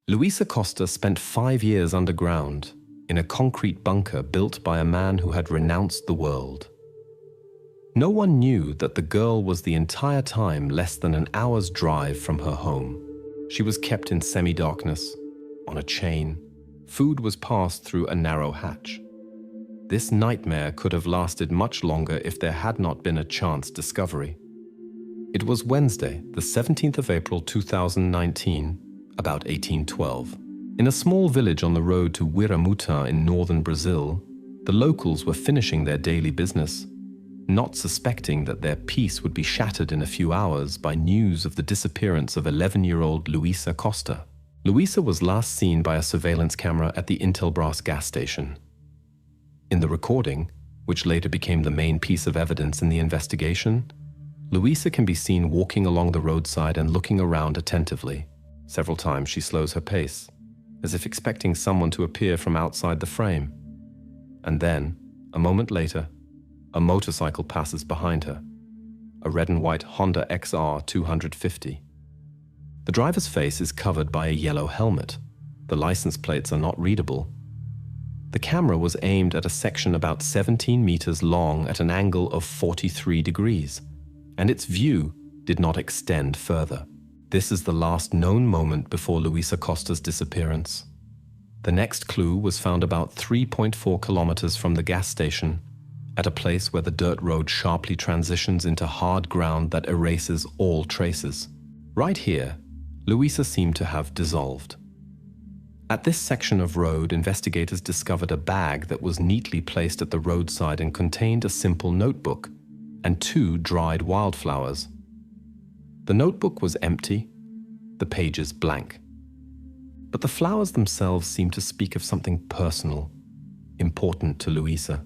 Louisa Costa spent 5 years underground in a concrete bunker built by a man who had renounced the world. No one knew that the girl was the entire time less than an hour's drive from her home. She was kept in semi-darkness, on a chain. Food was passed through a narrow hatch. This nightmare could have lasted much longer if there had not been a chance discovery. It was Wednesday, the 17th of April 2019, about 1812. In a small village on the road to Wiramuta in northern Brazil, the locals were finishing their daily business, not suspecting that their peace would be shattered in a few hours by news of the disappearance of 11-year-old Louisa Costa. Louisa was last seen by a surveillance camera at the Intelbras gas station. In the recording, which later became the main piece of evidence in the investigation, Louisa can be seen walking along the roadside and looking around attentively. Several times she slows her pace, as if expecting someone to appear from outside the frame. And then, a moment later, a motorcycle passes behind her, a red and white Honda XR 250. The driver's face is covered by a yellow helmet. The license plates are not readable. The camera was aimed at a section about 17 meters long at an angle of 43 degrees, and its view did not extend further. This is the last known moment before Louisa Costa's disappearance. The next clue was found about 3.4 kilometers from the gas station, at a place where the dirt road sharply transitions into hard ground that erases all traces. Right here, Louisa seemed to have dissolved. At this section of road, investigators discovered a bag that was neatly placed at the roadside and contained a simple notebook and 2 dried wildflowers. The notebook was empty, the pages blank. But the flowers themselves seemed to speak of something personal, important to Louisa.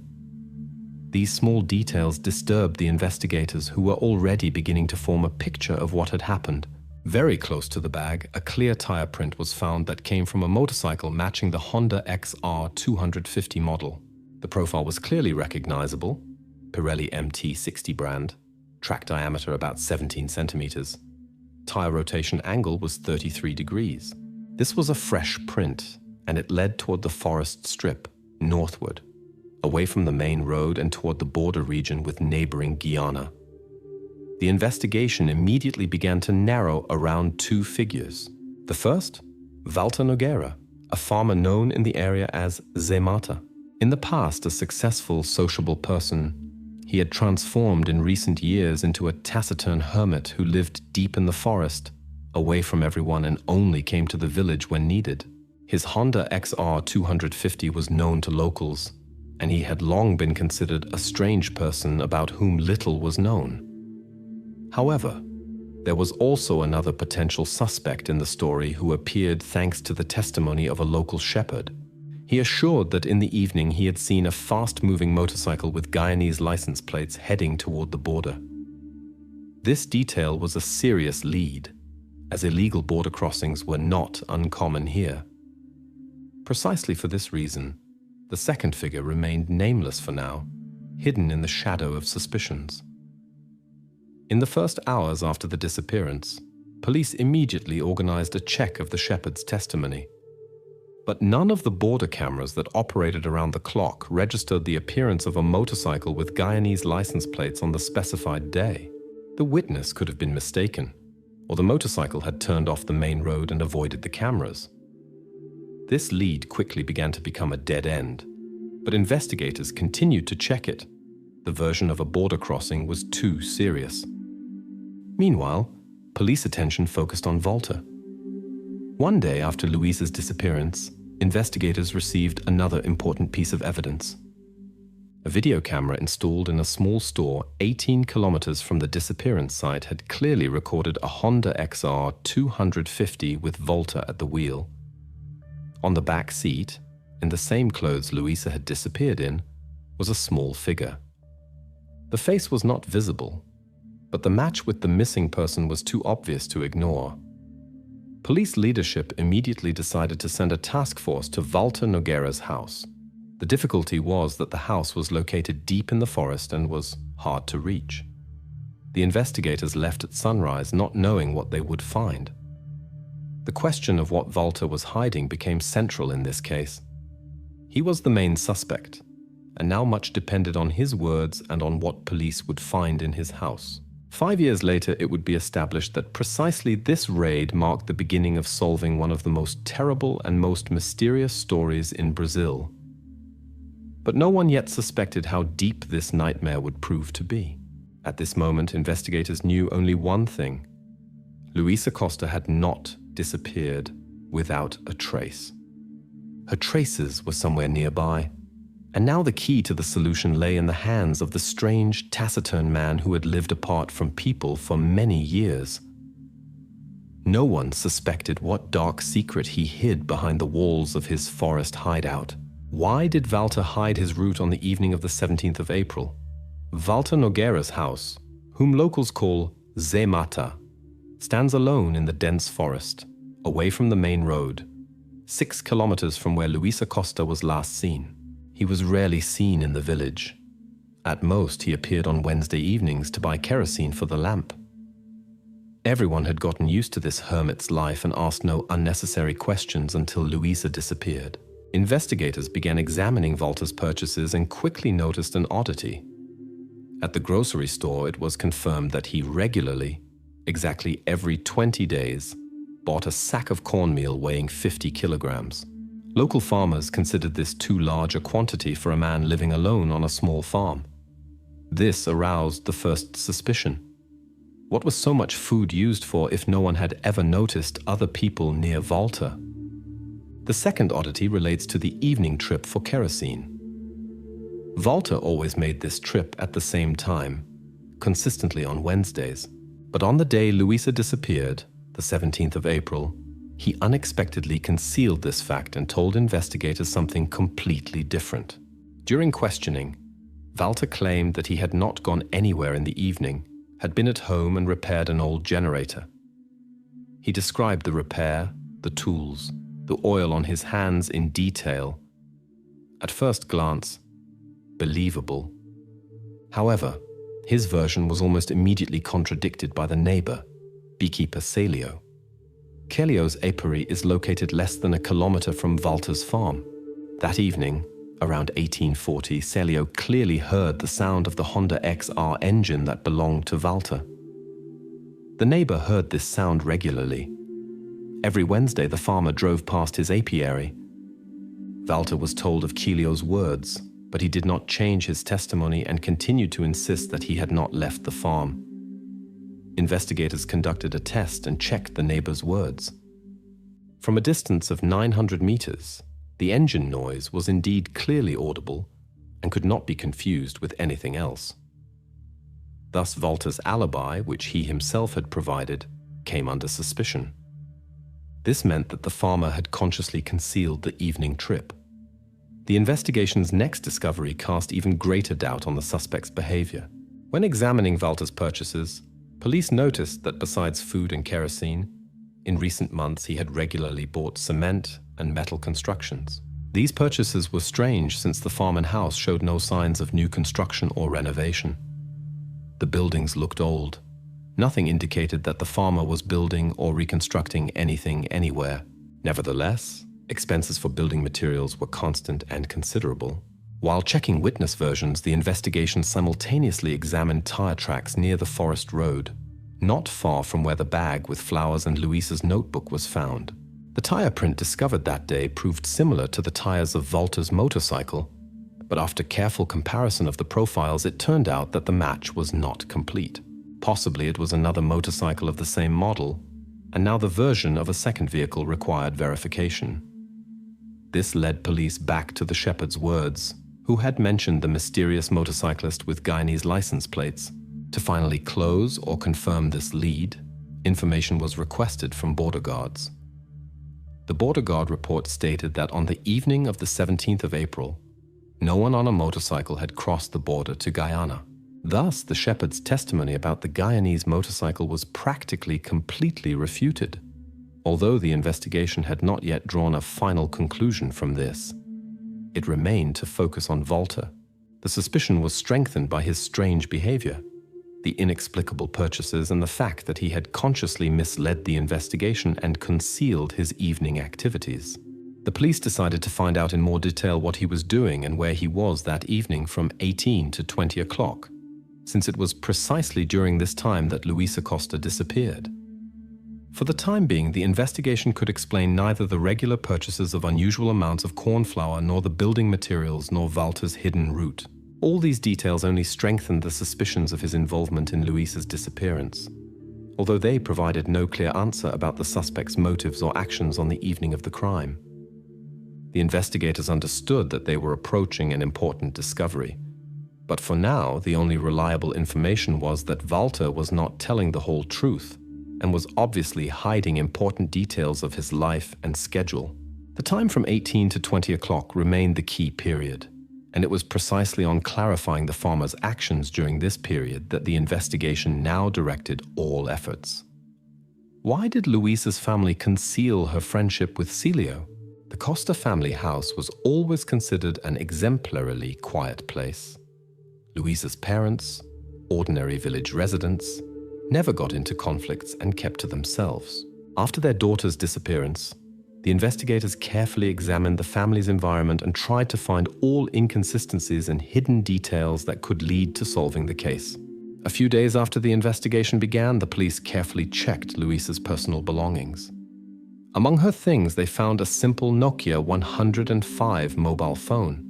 These small details disturbed the investigators, who were already beginning to form a picture of what had happened. Very close to the bag, a clear tire print was found that came from a motorcycle matching the Honda XR 250 model. The profile was clearly recognizable, Pirelli MT60 brand, track diameter about 17 centimeters. Tire rotation angle was 33 degrees. This was a fresh print, and it led toward the forest strip, northward, away from the main road and toward the border region with neighboring Guyana. The investigation immediately began to narrow around 2 figures. The first, Walter Nogueira, a farmer known in the area as Zé Mata. In the past, a successful, sociable person, he had transformed in recent years into a taciturn hermit who lived deep in the forest, away from everyone, and only came to the village when needed. His Honda XR 250 was known to locals, and he had long been considered a strange person about whom little was known. However, there was also another potential suspect in the story who appeared thanks to the testimony of a local shepherd. He assured that in the evening he had seen a fast-moving motorcycle with Guyanese license plates heading toward the border. This detail was a serious lead, as illegal border crossings were not uncommon here. Precisely for this reason, the second figure remained nameless for now, hidden in the shadow of suspicions. In the first hours after the disappearance, police immediately organized a check of the shepherd's testimony. But none of the border cameras that operated around the clock registered the appearance of a motorcycle with Guyanese license plates on the specified day. The witness could have been mistaken, or the motorcycle had turned off the main road and avoided the cameras. This lead quickly began to become a dead end, but investigators continued to check it. The version of a border crossing was too serious. Meanwhile, police attention focused on Walter. One day after Louisa's disappearance, investigators received another important piece of evidence. A video camera installed in a small store 18 kilometers from the disappearance site had clearly recorded a Honda XR 250 with Walter at the wheel. On the back seat, in the same clothes Louisa had disappeared in, was a small figure. The face was not visible, but the match with the missing person was too obvious to ignore. Police leadership immediately decided to send a task force to Walter Nogueira's house. The difficulty was that the house was located deep in the forest and was hard to reach. The investigators left at sunrise, not knowing what they would find. The question of what Walter was hiding became central in this case. He was the main suspect, and now much depended on his words and on what police would find in his house. 5 years later, it would be established that precisely this raid marked the beginning of solving one of the most terrible and most mysterious stories in Brazil. But no one yet suspected how deep this nightmare would prove to be. At this moment, investigators knew only one thing. Louisa Costa had not disappeared without a trace. Her traces were somewhere nearby, and now the key to the solution lay in the hands of the strange, taciturn man who had lived apart from people for many years. No one suspected what dark secret he hid behind the walls of his forest hideout. Why did Walter hide his route on the evening of the 17th of April? Walter Nogueira's house, whom locals call Zé Mata, stands alone in the dense forest, away from the main road, 6 kilometers from where Louisa Costa was last seen. He was rarely seen in the village. At most, he appeared on Wednesday evenings to buy kerosene for the lamp. Everyone had gotten used to this hermit's life and asked no unnecessary questions until Louisa disappeared. Investigators began examining Walter's purchases and quickly noticed an oddity. At the grocery store, it was confirmed that he regularly, exactly every 20 days, bought a sack of cornmeal weighing 50 kilograms. Local farmers considered this too large a quantity for a man living alone on a small farm. This aroused the first suspicion. What was so much food used for if no one had ever noticed other people near Walter? The second oddity relates to the evening trip for kerosene. Walter always made this trip at the same time, consistently on Wednesdays. But on the day Louisa disappeared, the 17th of April, he unexpectedly concealed this fact and told investigators something completely different. During questioning, Walter claimed that he had not gone anywhere in the evening, had been at home and repaired an old generator. He described the repair, the tools, the oil on his hands in detail. At first glance, believable. However, his version was almost immediately contradicted by the neighbor, beekeeper Celio. Celio's apiary is located less than a kilometer from Walter's farm. That evening, around 1840, Celio clearly heard the sound of the Honda XR engine that belonged to Walter. The neighbor heard this sound regularly. Every Wednesday, the farmer drove past his apiary. Walter was told of Celio's words, but he did not change his testimony and continued to insist that he had not left the farm. Investigators conducted a test and checked the neighbor's words. From a distance of 900 meters, the engine noise was indeed clearly audible and could not be confused with anything else. Thus, Walter's alibi, which he himself had provided, came under suspicion. This meant that the farmer had consciously concealed the evening trip. The investigation's next discovery cast even greater doubt on the suspect's behavior. When examining Walter's purchases, police noticed that besides food and kerosene, in recent months he had regularly bought cement and metal constructions. These purchases were strange since the farm and house showed no signs of new construction or renovation. The buildings looked old. Nothing indicated that the farmer was building or reconstructing anything anywhere. Nevertheless, expenses for building materials were constant and considerable. While checking witness versions, the investigation simultaneously examined tire tracks near the forest road, not far from where the bag with flowers and Louisa's notebook was found. The tire print discovered that day proved similar to the tires of Walter's motorcycle, but after careful comparison of the profiles, it turned out that the match was not complete. Possibly it was another motorcycle of the same model, and now the version of a second vehicle required verification. This led police back to the shepherd's words, who had mentioned the mysterious motorcyclist with Guyanese license plates. To finally close or confirm this lead, information was requested from border guards. The border guard report stated that on the evening of the 17th of April, no one on a motorcycle had crossed the border to Guyana. Thus, the shepherd's testimony about the Guyanese motorcycle was practically completely refuted, although the investigation had not yet drawn a final conclusion from this. It remained to focus on Walter. The suspicion was strengthened by his strange behavior. The the inexplicable purchases and the fact that he had consciously misled the investigation and concealed his evening activities. The police decided to find out in more detail what he was doing and where he was that evening from 18 to 20 o'clock, since it was precisely during this time that Louisa Costa disappeared. For the time being, the investigation could explain neither the regular purchases of unusual amounts of corn flour nor the building materials nor Walter's hidden route. All these details only strengthened the suspicions of his involvement in Louisa's disappearance, although they provided no clear answer about the suspect's motives or actions on the evening of the crime. The investigators understood that they were approaching an important discovery, but for now, the only reliable information was that Walter was not telling the whole truth and was obviously hiding important details of his life and schedule. The time from 18 to 20 o'clock remained the key period, and it was precisely on clarifying the farmer's actions during this period that the investigation now directed all efforts. Why did Louisa's family conceal her friendship with Celio? The Costa family house was always considered an exemplarily quiet place. Louisa's parents, ordinary village residents, never got into conflicts and kept to themselves. After their daughter's disappearance, the investigators carefully examined the family's environment and tried to find all inconsistencies and hidden details that could lead to solving the case. A few days after the investigation began, the police carefully checked Louisa's personal belongings. Among her things, they found a simple Nokia 105 mobile phone.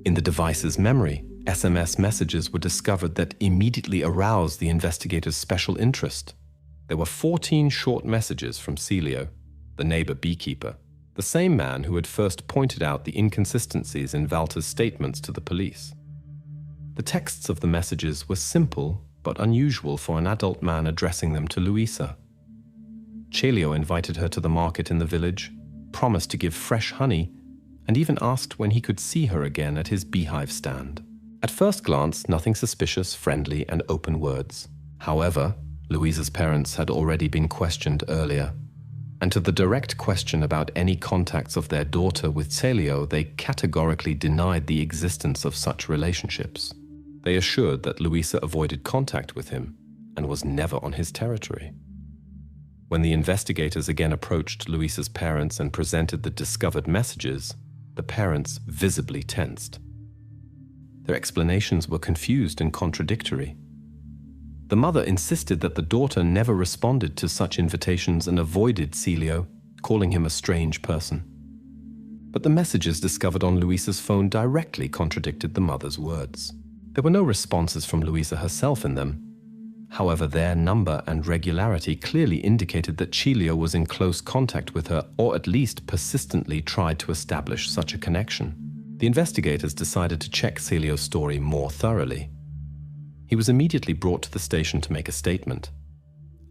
In the device's memory, SMS messages were discovered that immediately aroused the investigators' special interest. There were 14 short messages from Celio, the neighbor beekeeper, the same man who had first pointed out the inconsistencies in Walter's statements to the police. The texts of the messages were simple but unusual for an adult man addressing them to Louisa. Celio invited her to the market in the village, promised to give fresh honey, and even asked when he could see her again at his beehive stand. At first glance, nothing suspicious, friendly, and open words. However, Louisa's parents had already been questioned earlier, and to the direct question about any contacts of their daughter with Celio, they categorically denied the existence of such relationships. They assured that Louisa avoided contact with him and was never on his territory. When the investigators again approached Louisa's parents and presented the discovered messages, the parents visibly tensed. Their explanations were confused and contradictory. The mother insisted that the daughter never responded to such invitations and avoided Celio, calling him a strange person. But the messages discovered on Louisa's phone directly contradicted the mother's words. There were no responses from Louisa herself in them. However, their number and regularity clearly indicated that Celio was in close contact with her, or at least persistently tried to establish such a connection. The investigators decided to check Celio's story more thoroughly. He was immediately brought to the station to make a statement.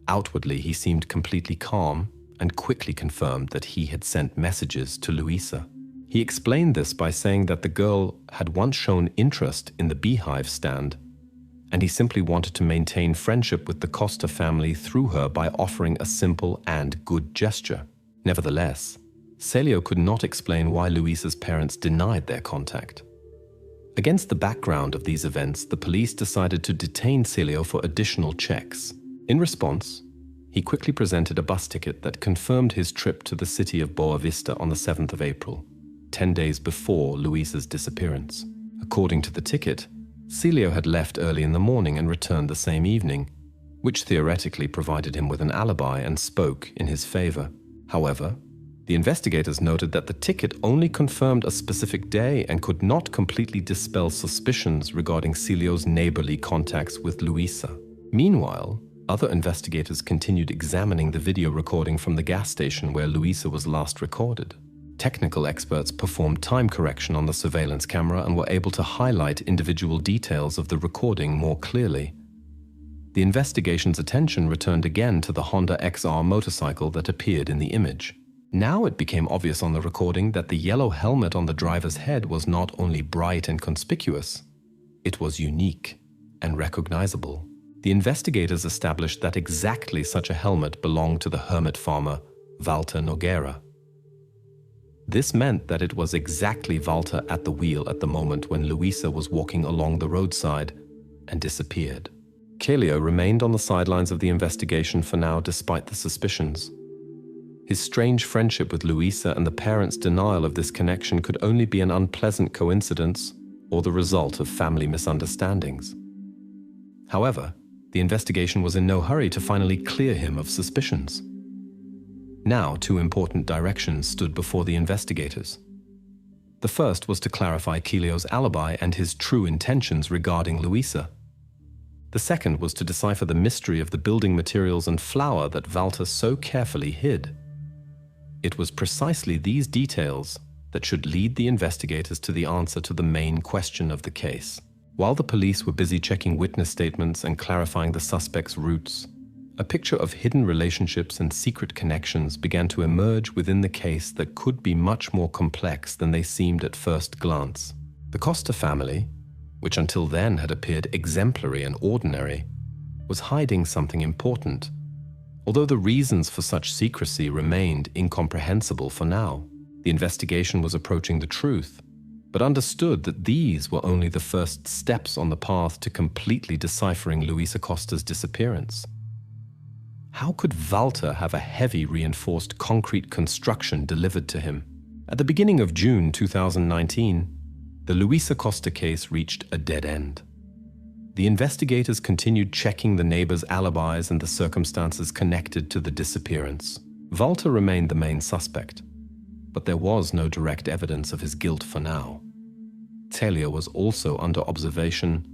Outwardly, he seemed completely calm and quickly confirmed that he had sent messages to Louisa. He explained this by saying that the girl had once shown interest in the beehive stand, and he simply wanted to maintain friendship with the Costa family through her by offering a simple and good gesture. Nevertheless, Celio could not explain why Louisa's parents denied their contact. Against the background of these events, the police decided to detain Celio for additional checks. In response, he quickly presented a bus ticket that confirmed his trip to the city of Boa Vista on the 7th of April, 10 days before Louisa's disappearance. According to the ticket, Celio had left early in the morning and returned the same evening, which theoretically provided him with an alibi and spoke in his favor. However, the investigators noted that the ticket only confirmed a specific day and could not completely dispel suspicions regarding Celio's neighborly contacts with Louisa. Meanwhile, other investigators continued examining the video recording from the gas station where Louisa was last recorded. Technical experts performed time correction on the surveillance camera and were able to highlight individual details of the recording more clearly. The investigation's attention returned again to the Honda XR motorcycle that appeared in the image. Now it became obvious on the recording that the yellow helmet on the driver's head was not only bright and conspicuous, it was unique and recognizable. The investigators established that exactly such a helmet belonged to the hermit farmer, Walter Nogueira. This meant that it was exactly Walter at the wheel at the moment when Louisa was walking along the roadside and disappeared. Calio remained on the sidelines of the investigation for now despite the suspicions. His strange friendship with Louisa and the parents' denial of this connection could only be an unpleasant coincidence or the result of family misunderstandings. However, the investigation was in no hurry to finally clear him of suspicions. Now, two important directions stood before the investigators. The first was to clarify Calio's alibi and his true intentions regarding Louisa. The second was to decipher the mystery of the building materials and flour that Walter so carefully hid. It was precisely these details that should lead the investigators to the answer to the main question of the case. While the police were busy checking witness statements and clarifying the suspect's routes, a picture of hidden relationships and secret connections began to emerge within the case that could be much more complex than they seemed at first glance. The Costa family, which until then had appeared exemplary and ordinary, was hiding something important, although the reasons for such secrecy remained incomprehensible for now. The investigation was approaching the truth, but understood that these were only the first steps on the path to completely deciphering Louisa Costa's disappearance. How could Walter have a heavy reinforced concrete construction delivered to him? At the beginning of June 2019, the Louisa Costa case reached a dead end. The investigators continued checking the neighbors' alibis and the circumstances connected to the disappearance. Walter remained the main suspect, but there was no direct evidence of his guilt for now. Talia was also under observation,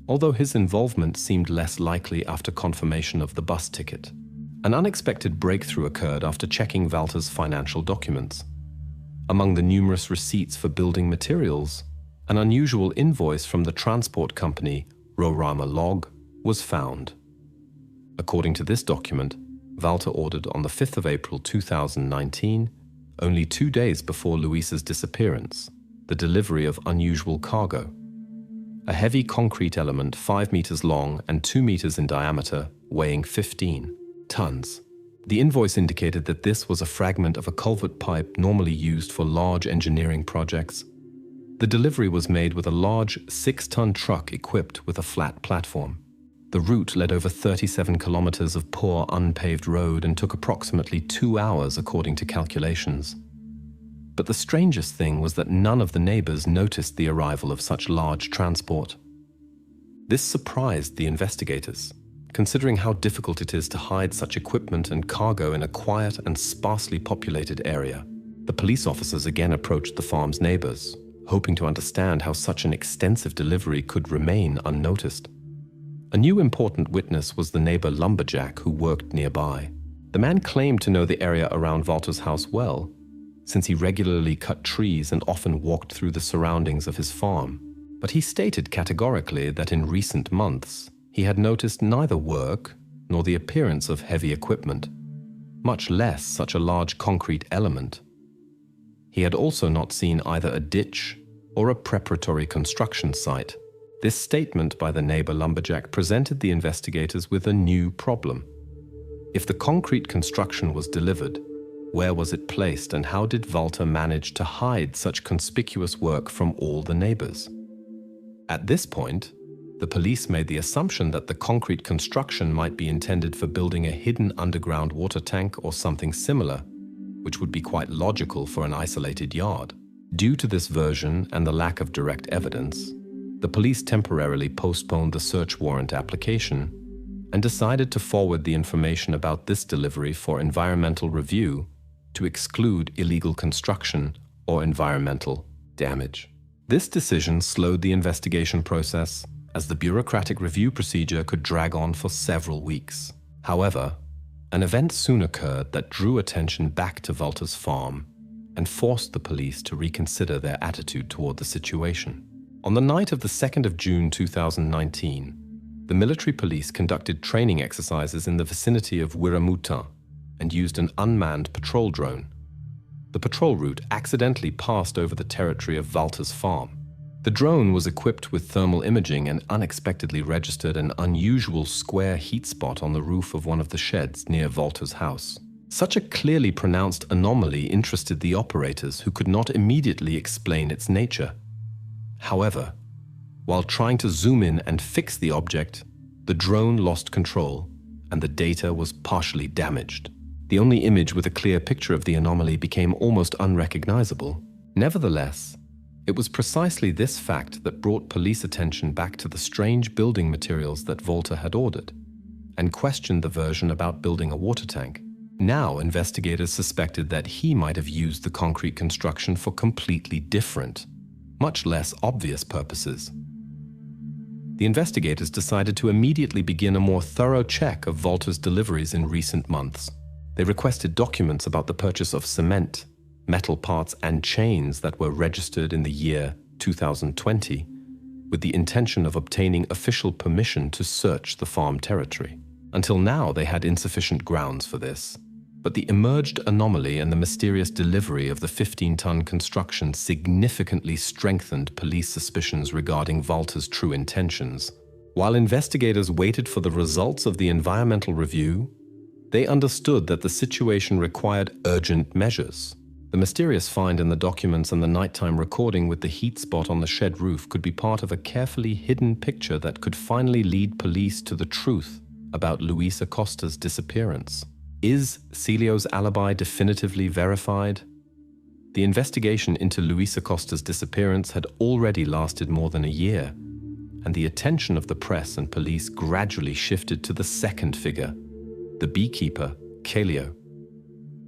although his involvement seemed less likely after confirmation of the bus ticket. An unexpected breakthrough occurred after checking Walter's financial documents. Among the numerous receipts for building materials, an unusual invoice from the transport company, Rorama Log, was found. According to this document, Walter ordered on the 5th of April 2019, only 2 days before Louisa's disappearance, the delivery of unusual cargo. A heavy concrete element 5 meters long and 2 meters in diameter, weighing 15 tons. The invoice indicated that this was a fragment of a culvert pipe normally used for large engineering projects. The delivery was made with a large 6-ton truck equipped with a flat platform. The route led over 37 kilometers of poor unpaved road and took approximately 2 hours according to calculations. But the strangest thing was that none of the neighbors noticed the arrival of such large transport. This surprised the investigators, considering how difficult it is to hide such equipment and cargo in a quiet and sparsely populated area. The police officers again approached the farm's neighbors, hoping to understand how such an extensive delivery could remain unnoticed. A new important witness was the neighbor lumberjack who worked nearby. The man claimed to know the area around Walter's house well, since he regularly cut trees and often walked through the surroundings of his farm. But he stated categorically that in recent months, he had noticed neither work nor the appearance of heavy equipment, much less such a large concrete element. He had also not seen either a ditch or a preparatory construction site. This statement by the neighbor lumberjack presented the investigators with a new problem. If the concrete construction was delivered, where was it placed and how did Walter manage to hide such conspicuous work from all the neighbors? At this point, the police made the assumption that the concrete construction might be intended for building a hidden underground water tank or something similar, which would be quite logical for an isolated yard. Due to this version and the lack of direct evidence, the police temporarily postponed the search warrant application and decided to forward the information about this delivery for environmental review to exclude illegal construction or environmental damage. This decision slowed the investigation process, as the bureaucratic review procedure could drag on for several weeks. However, an event soon occurred that drew attention back to Walter's farm and forced the police to reconsider their attitude toward the situation. On the night of the 2nd of June 2019, the military police conducted training exercises in the vicinity of Wiramuta and used an unmanned patrol drone. The patrol route accidentally passed over the territory of Walter's farm. The drone was equipped with thermal imaging and unexpectedly registered an unusual square heat spot on the roof of one of the sheds near Walter's house. Such a clearly pronounced anomaly interested the operators, who could not immediately explain its nature. However, while trying to zoom in and fix the object, the drone lost control and the data was partially damaged. The only image with a clear picture of the anomaly became almost unrecognizable. Nevertheless, it was precisely this fact that brought police attention back to the strange building materials that Volta had ordered, and questioned the version about building a water tank. Now, investigators suspected that he might have used the concrete construction for completely different, much less obvious purposes. The investigators decided to immediately begin a more thorough check of Volta's deliveries in recent months. They requested documents about the purchase of cement, metal parts, and chains that were registered in the year 2020, with the intention of obtaining official permission to search the farm territory. Until now, they had insufficient grounds for this, but the emerged anomaly and the mysterious delivery of the 15-ton construction significantly strengthened police suspicions regarding Volta's true intentions. While investigators waited for the results of the environmental review, they understood that the situation required urgent measures. The mysterious find in the documents and the nighttime recording with the heat spot on the shed roof could be part of a carefully hidden picture that could finally lead police to the truth about Louisa Costa's disappearance. Is Celio's alibi definitively verified? The investigation into Louisa Costa's disappearance had already lasted more than a year, and the attention of the press and police gradually shifted to the second figure, the beekeeper, Celio.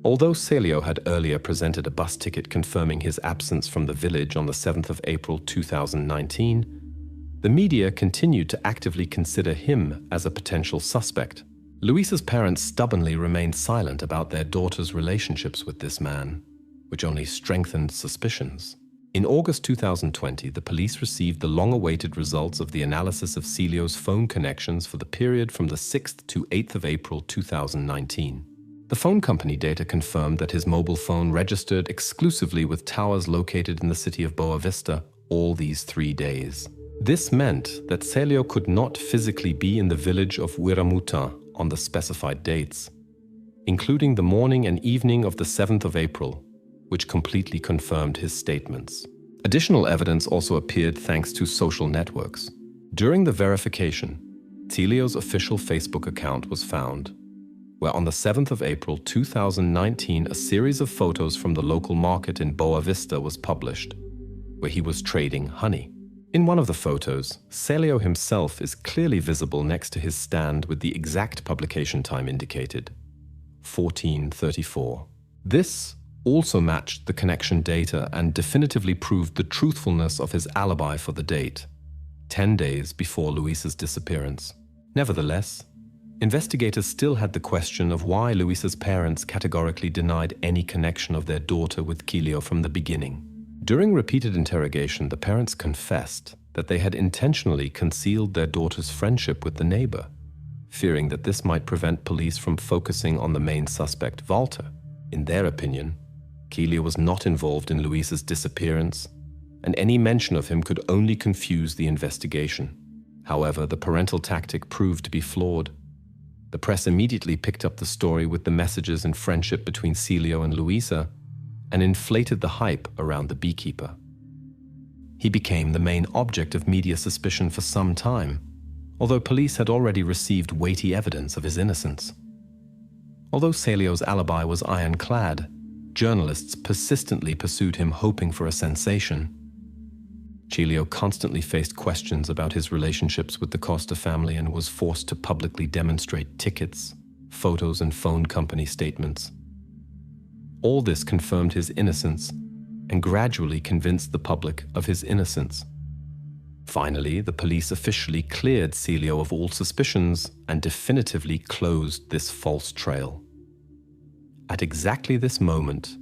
Although Celio had earlier presented a bus ticket confirming his absence from the village on the 7th of April 2019, the media continued to actively consider him as a potential suspect. Louisa's parents stubbornly remained silent about their daughter's relationships with this man, which only strengthened suspicions. In August 2020, the police received the long-awaited results of the analysis of Celio's phone connections for the period from the 6th to 8th of April 2019. The phone company data confirmed that his mobile phone registered exclusively with towers located in the city of Boa Vista all these 3 days. This meant that Celio could not physically be in the village of Huiramuta on the specified dates, including the morning and evening of the 7th of April, which completely confirmed his statements. Additional evidence also appeared thanks to social networks. During the verification, Celio's official Facebook account was found, where on the 7th of April 2019 a series of photos from the local market in Boa Vista was published, where he was trading honey. In one of the photos, Celio himself is clearly visible next to his stand with the exact publication time indicated, 14:34. This also matched the connection data and definitively proved the truthfulness of his alibi for the date, 10 days before Louisa's disappearance. Nevertheless, investigators still had the question of why Louisa's parents categorically denied any connection of their daughter with Celio from the beginning. During repeated interrogation, the parents confessed that they had intentionally concealed their daughter's friendship with the neighbor, fearing that this might prevent police from focusing on the main suspect, Volta. In their opinion, Celio was not involved in Louisa's disappearance, and any mention of him could only confuse the investigation. However, the parental tactic proved to be flawed. The press immediately picked up the story with the messages and friendship between Celio and Louisa and inflated the hype around the beekeeper. He became the main object of media suspicion for some time, although police had already received weighty evidence of his innocence. Although Celio's alibi was ironclad, journalists persistently pursued him hoping for a sensation. Celio constantly faced questions about his relationships with the Costa family and was forced to publicly demonstrate tickets, photos, and phone company statements. All this confirmed his innocence and gradually convinced the public of his innocence. Finally, the police officially cleared Celio of all suspicions and definitively closed this false trail. At exactly this moment,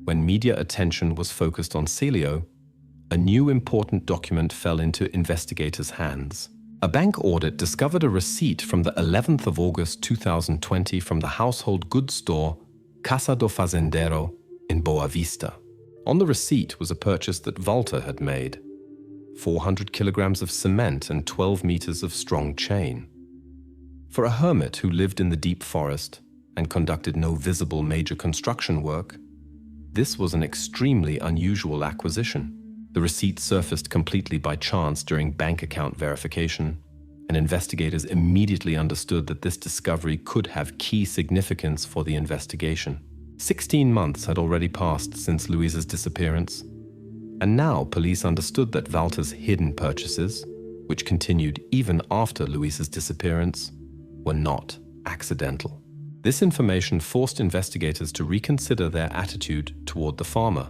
when media attention was focused on Celio, a new important document fell into investigators' hands. A bank audit discovered a receipt from the 11th of August 2020 from the household goods store Casa do Fazendero in Boa Vista. On the receipt was a purchase that Volta had made: 400 kilograms of cement and 12 meters of strong chain. For a hermit who lived in the deep forest and conducted no visible major construction work, this was an extremely unusual acquisition. The receipt surfaced completely by chance during bank account verification, and investigators immediately understood that this discovery could have key significance for the investigation. 16 months had already passed since Louisa's disappearance, and now police understood that Walter's hidden purchases, which continued even after Louisa's disappearance, were not accidental. This information forced investigators to reconsider their attitude toward the farmer.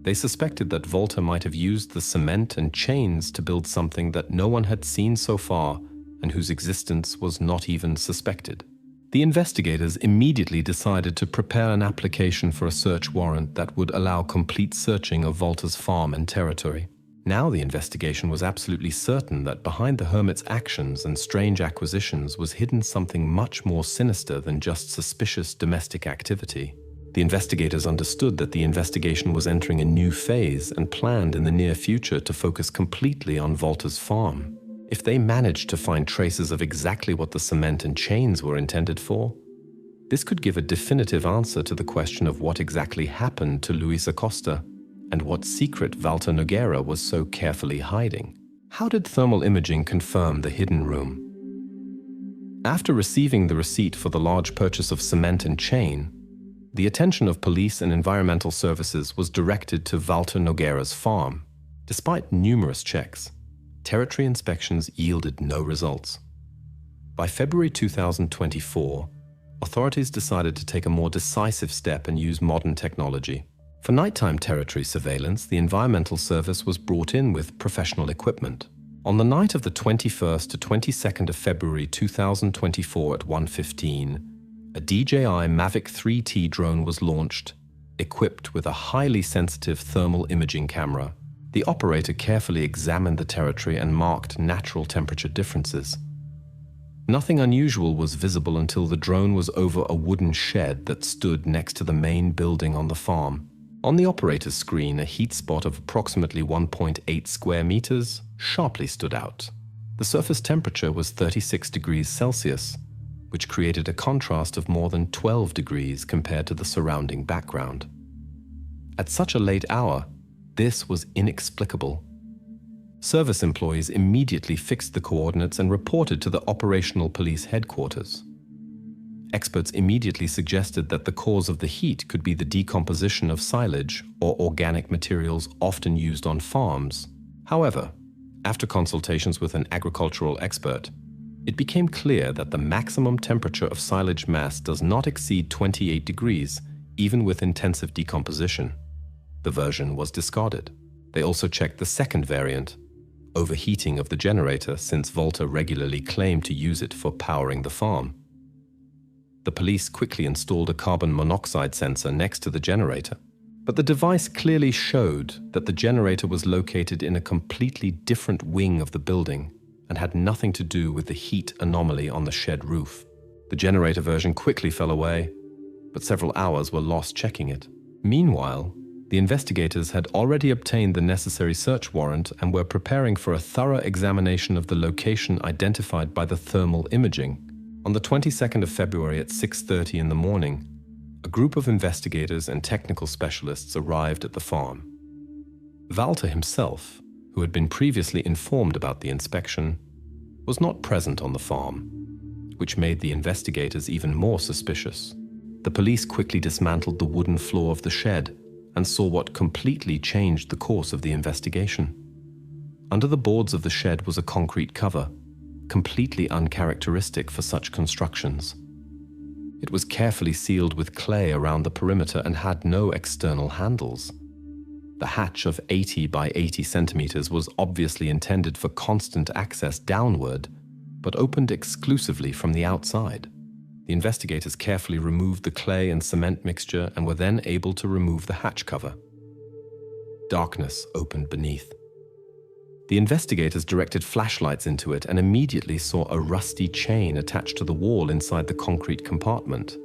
They suspected that Walter might have used the cement and chains to build something that no one had seen so far and whose existence was not even suspected. The investigators immediately decided to prepare an application for a search warrant that would allow complete searching of Walter's farm and territory. Now the investigation was absolutely certain that behind the hermit's actions and strange acquisitions was hidden something much more sinister than just suspicious domestic activity. The investigators understood that the investigation was entering a new phase and planned in the near future to focus completely on Walter's farm. If they managed to find traces of exactly what the cement and chains were intended for, this could give a definitive answer to the question of what exactly happened to Louisa Costa and what secret Walter Nogueira was so carefully hiding. How did thermal imaging confirm the hidden room? After receiving the receipt for the large purchase of cement and chain, the attention of police and environmental services was directed to Walter Nogueira's farm. Despite numerous checks, territory inspections yielded no results. By February 2024, authorities decided to take a more decisive step and use modern technology. For nighttime territory surveillance, the Environmental Service was brought in with professional equipment. On the night of the 21st to 22nd of February 2024 at 1:15, a DJI Mavic 3T drone was launched, equipped with a highly sensitive thermal imaging camera. The operator carefully examined the territory and marked natural temperature differences. Nothing unusual was visible until the drone was over a wooden shed that stood next to the main building on the farm. On the operator's screen, a heat spot of approximately 1.8 square meters sharply stood out. The surface temperature was 36 degrees Celsius, which created a contrast of more than 12 degrees compared to the surrounding background. At such a late hour, this was inexplicable. Service employees immediately fixed the coordinates and reported to the operational police headquarters. Experts immediately suggested that the cause of the heat could be the decomposition of silage or organic materials often used on farms. However, after consultations with an agricultural expert, it became clear that the maximum temperature of silage mass does not exceed 28 degrees, even with intensive decomposition. The version was discarded. They also checked the second variant, overheating of the generator, since Walter regularly claimed to use it for powering the farm. The police quickly installed a carbon monoxide sensor next to the generator, but the device clearly showed that the generator was located in a completely different wing of the building and had nothing to do with the heat anomaly on the shed roof. The generator version quickly fell away, but several hours were lost checking it. Meanwhile, the investigators had already obtained the necessary search warrant and were preparing for a thorough examination of the location identified by the thermal imaging. On the 22nd of February at 6:30 in the morning, a group of investigators and technical specialists arrived at the farm. Walter himself, who had been previously informed about the inspection, was not present on the farm, which made the investigators even more suspicious. The police quickly dismantled the wooden floor of the shed and saw what completely changed the course of the investigation. Under the boards of the shed was a concrete cover, completely uncharacteristic for such constructions. It was carefully sealed with clay around the perimeter and had no external handles. The hatch of 80 by 80 centimeters was obviously intended for constant access downward, but opened exclusively from the outside. The investigators carefully removed the clay and cement mixture and were then able to remove the hatch cover. Darkness opened beneath. The investigators directed flashlights into it and immediately saw a rusty chain attached to the wall inside the concrete compartment.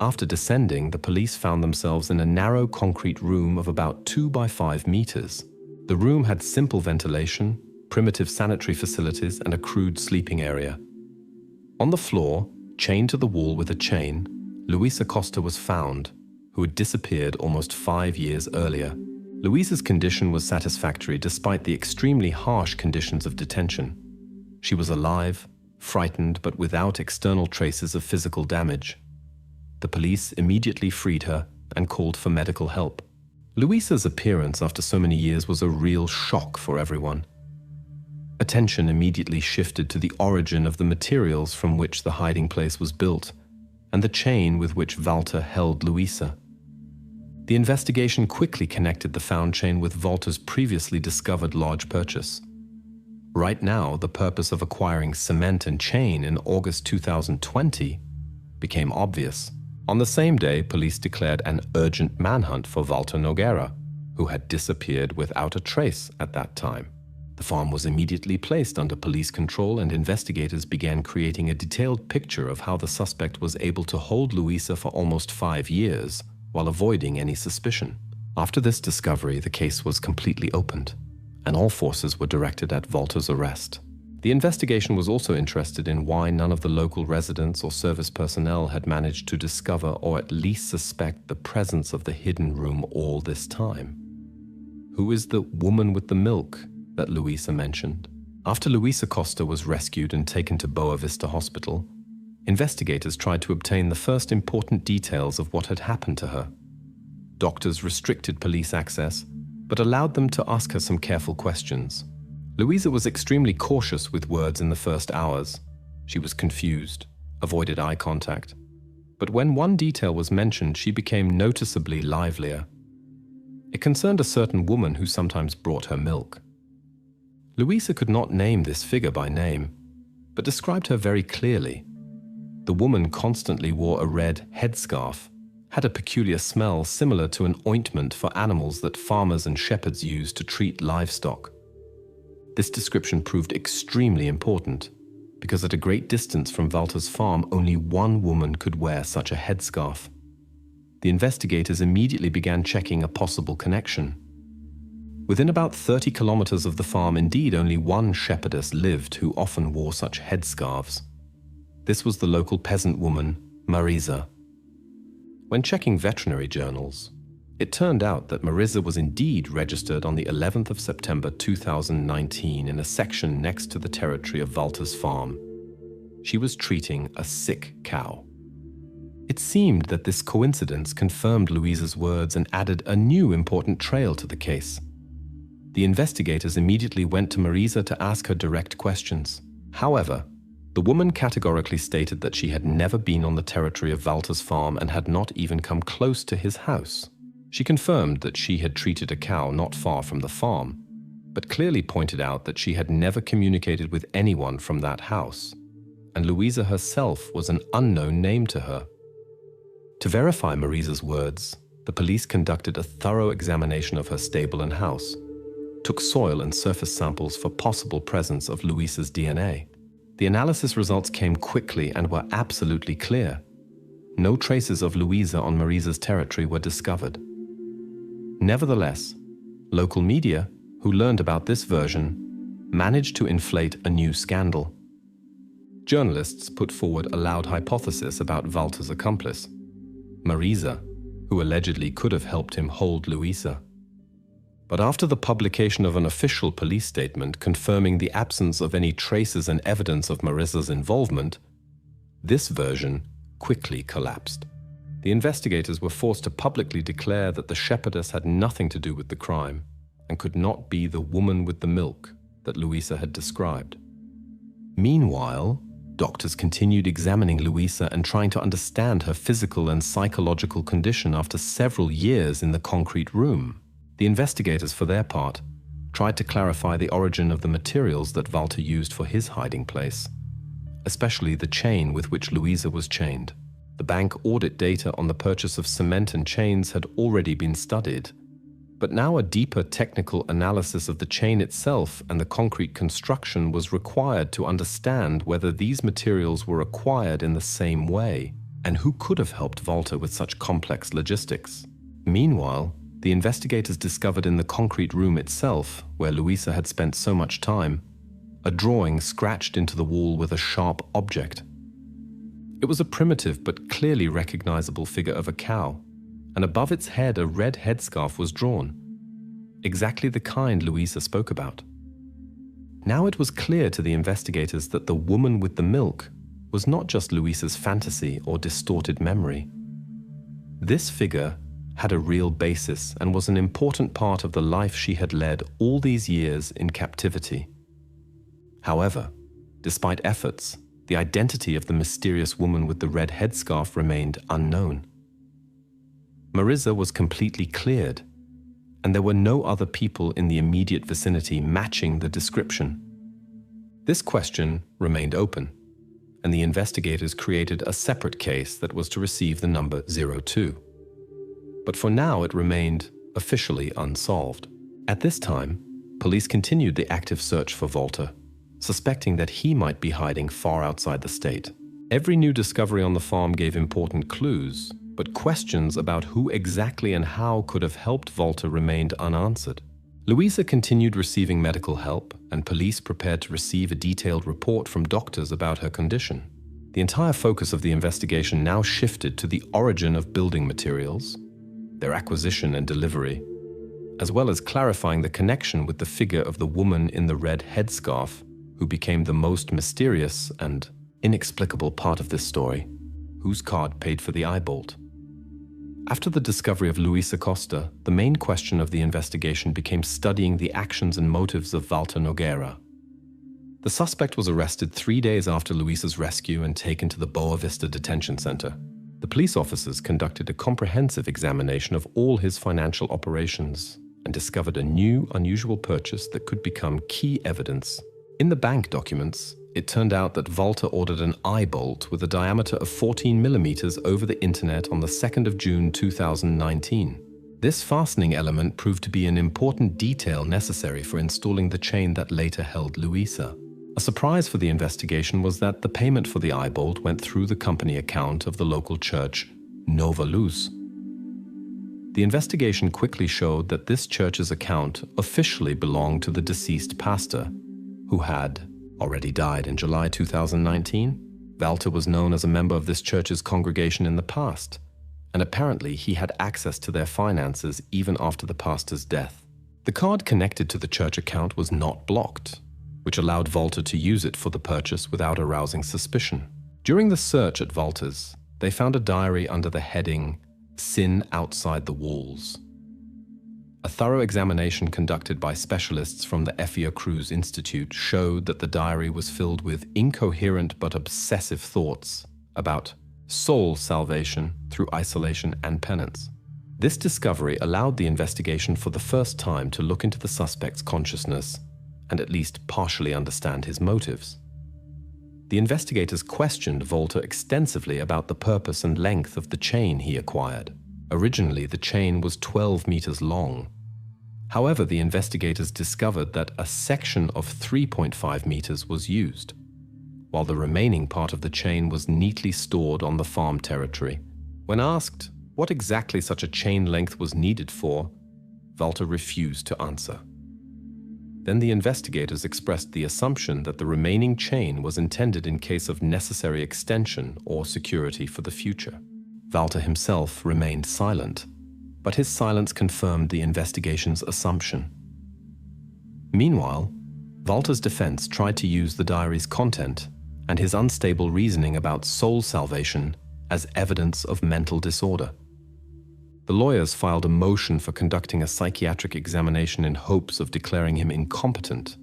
After descending, the police found themselves in a narrow concrete room of about 2 by 5 meters. The room had simple ventilation, primitive sanitary facilities, and a crude sleeping area. On the floor, chained to the wall with a chain, Louisa Costa was found, who had disappeared almost 5 years earlier. Louisa's condition was satisfactory despite the extremely harsh conditions of detention. She was alive, frightened, but without external traces of physical damage. The police immediately freed her and called for medical help. Louisa's appearance after so many years was a real shock for everyone. Attention immediately shifted to the origin of the materials from which the hiding place was built and the chain with which Walter held Louisa. The investigation quickly connected the found chain with Walter's previously discovered large purchase. Right now, the purpose of acquiring cement and chain in August 2020 became obvious. On the same day, police declared an urgent manhunt for Walter Nogueira, who had disappeared without a trace at that time. The farm was immediately placed under police control, and investigators began creating a detailed picture of how the suspect was able to hold Louisa for almost 5 years while avoiding any suspicion. After this discovery, the case was completely opened, and all forces were directed at Walter's arrest. The investigation was also interested in why none of the local residents or service personnel had managed to discover or at least suspect the presence of the hidden room all this time. Who is the woman with the milk that Louisa mentioned? After Louisa Costa was rescued and taken to Boa Vista Hospital, investigators tried to obtain the first important details of what had happened to her. Doctors restricted police access, but allowed them to ask her some careful questions. Louisa was extremely cautious with words in the first hours. She was confused, avoided eye contact. But when one detail was mentioned, she became noticeably livelier. It concerned a certain woman who sometimes brought her milk. Louisa could not name this figure by name, but described her very clearly. The woman constantly wore a red headscarf, had a peculiar smell similar to an ointment for animals that farmers and shepherds use to treat livestock. This description proved extremely important, because at a great distance from Walter's farm, only one woman could wear such a headscarf. The investigators immediately began checking a possible connection. Within about 30 kilometers of the farm, indeed, only one shepherdess lived who often wore such headscarves. This was the local peasant woman, Marisa. When checking veterinary journals, it turned out that Marisa was indeed registered on the 11th of September 2019 in a section next to the territory of Walter's farm. She was treating a sick cow. It seemed that this coincidence confirmed Louisa's words and added a new important trail to the case. The investigators immediately went to Marisa to ask her direct questions. However, the woman categorically stated that she had never been on the territory of Walter's farm and had not even come close to his house. She confirmed that she had treated a cow not far from the farm, but clearly pointed out that she had never communicated with anyone from that house, and Louisa herself was an unknown name to her. To verify Marisa's words, the police conducted a thorough examination of her stable and house, took soil and surface samples for possible presence of Louisa's DNA. The analysis results came quickly and were absolutely clear. No traces of Louisa on Marisa's territory were discovered. Nevertheless, local media, who learned about this version, managed to inflate a new scandal. Journalists put forward a loud hypothesis about Walter's accomplice, Marisa, who allegedly could have helped him hold Louisa. But after the publication of an official police statement confirming the absence of any traces and evidence of Marisa's involvement, this version quickly collapsed. The investigators were forced to publicly declare that the shepherdess had nothing to do with the crime and could not be the woman with the milk that Louisa had described. Meanwhile, doctors continued examining Louisa and trying to understand her physical and psychological condition after several years in the concrete room. The investigators, for their part, tried to clarify the origin of the materials that Walter used for his hiding place, especially the chain with which Louisa was chained. The bank audit data on the purchase of cement and chains had already been studied, but now a deeper technical analysis of the chain itself and the concrete construction was required to understand whether these materials were acquired in the same way, and who could have helped Walter with such complex logistics. Meanwhile, the investigators discovered in the concrete room itself, where Louisa had spent so much time, a drawing scratched into the wall with a sharp object. It was a primitive but clearly recognizable figure of a cow, and above its head a red headscarf was drawn, exactly the kind Louisa spoke about. Now it was clear to the investigators that the woman with the milk was not just Louisa's fantasy or distorted memory. This figure had a real basis and was an important part of the life she had led all these years in captivity. However, despite efforts, the identity of the mysterious woman with the red headscarf remained unknown. Marisa was completely cleared, and there were no other people in the immediate vicinity matching the description. This question remained open, and the investigators created a separate case that was to receive the number 02. But for now, it remained officially unsolved. At this time, police continued the active search for Walter, suspecting that he might be hiding far outside the state. Every new discovery on the farm gave important clues, but questions about who exactly and how could have helped Walter remained unanswered. Louisa continued receiving medical help, and police prepared to receive a detailed report from doctors about her condition. The entire focus of the investigation now shifted to the origin of building materials, their acquisition and delivery, as well as clarifying the connection with the figure of the woman in the red headscarf, who became the most mysterious and inexplicable part of this story, whose card paid for the eye bolt. After the discovery of Luisa Costa, the main question of the investigation became studying the actions and motives of Walter Nogueira. The suspect was arrested 3 days after Luisa's rescue and taken to the Boa Vista detention center. The police officers conducted a comprehensive examination of all his financial operations and discovered a new, unusual purchase that could become key evidence. In the bank documents, it turned out that Walter ordered an eye bolt with a diameter of 14 millimeters over the internet on the 2nd of June 2019. This fastening element proved to be an important detail necessary for installing the chain that later held Louisa. A surprise for the investigation was that the payment for the eye bolt went through the company account of the local church, Nova Luz. The investigation quickly showed that this church's account officially belonged to the deceased pastor, who had already died in July 2019. Walter was known as a member of this church's congregation in the past, and apparently he had access to their finances even after the pastor's death. The card connected to the church account was not blocked, which allowed Walter to use it for the purchase without arousing suspicion. During the search at Walter's, they found a diary under the heading "Sin Outside the Walls." A thorough examination conducted by specialists from the Effia Cruz Institute showed that the diary was filled with incoherent but obsessive thoughts about soul salvation through isolation and penance. This discovery allowed the investigation for the first time to look into the suspect's consciousness and at least partially understand his motives. The investigators questioned Walter extensively about the purpose and length of the chain he acquired. Originally, the chain was 12 meters long. However, the investigators discovered that a section of 3.5 meters was used, while the remaining part of the chain was neatly stored on the farm territory. When asked what exactly such a chain length was needed for, Walter refused to answer. Then the investigators expressed the assumption that the remaining chain was intended in case of necessary extension or security for the future. Walter himself remained silent, but his silence confirmed the investigation's assumption. Meanwhile, Walter's defense tried to use the diary's content and his unstable reasoning about soul salvation as evidence of mental disorder. The lawyers filed a motion for conducting a psychiatric examination in hopes of declaring him incompetent.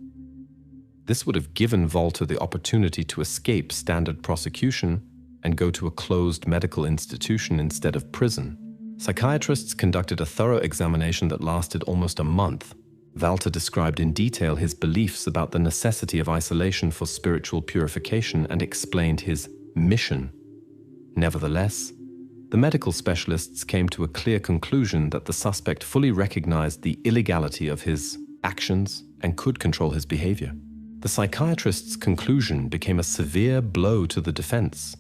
This would have given Walter the opportunity to escape standard prosecution and go to a closed medical institution instead of prison. Psychiatrists conducted a thorough examination that lasted almost a month. Walter described in detail his beliefs about the necessity of isolation for spiritual purification and explained his mission. Nevertheless, the medical specialists came to a clear conclusion that the suspect fully recognized the illegality of his actions and could control his behavior. The psychiatrists' conclusion became a severe blow to the defense,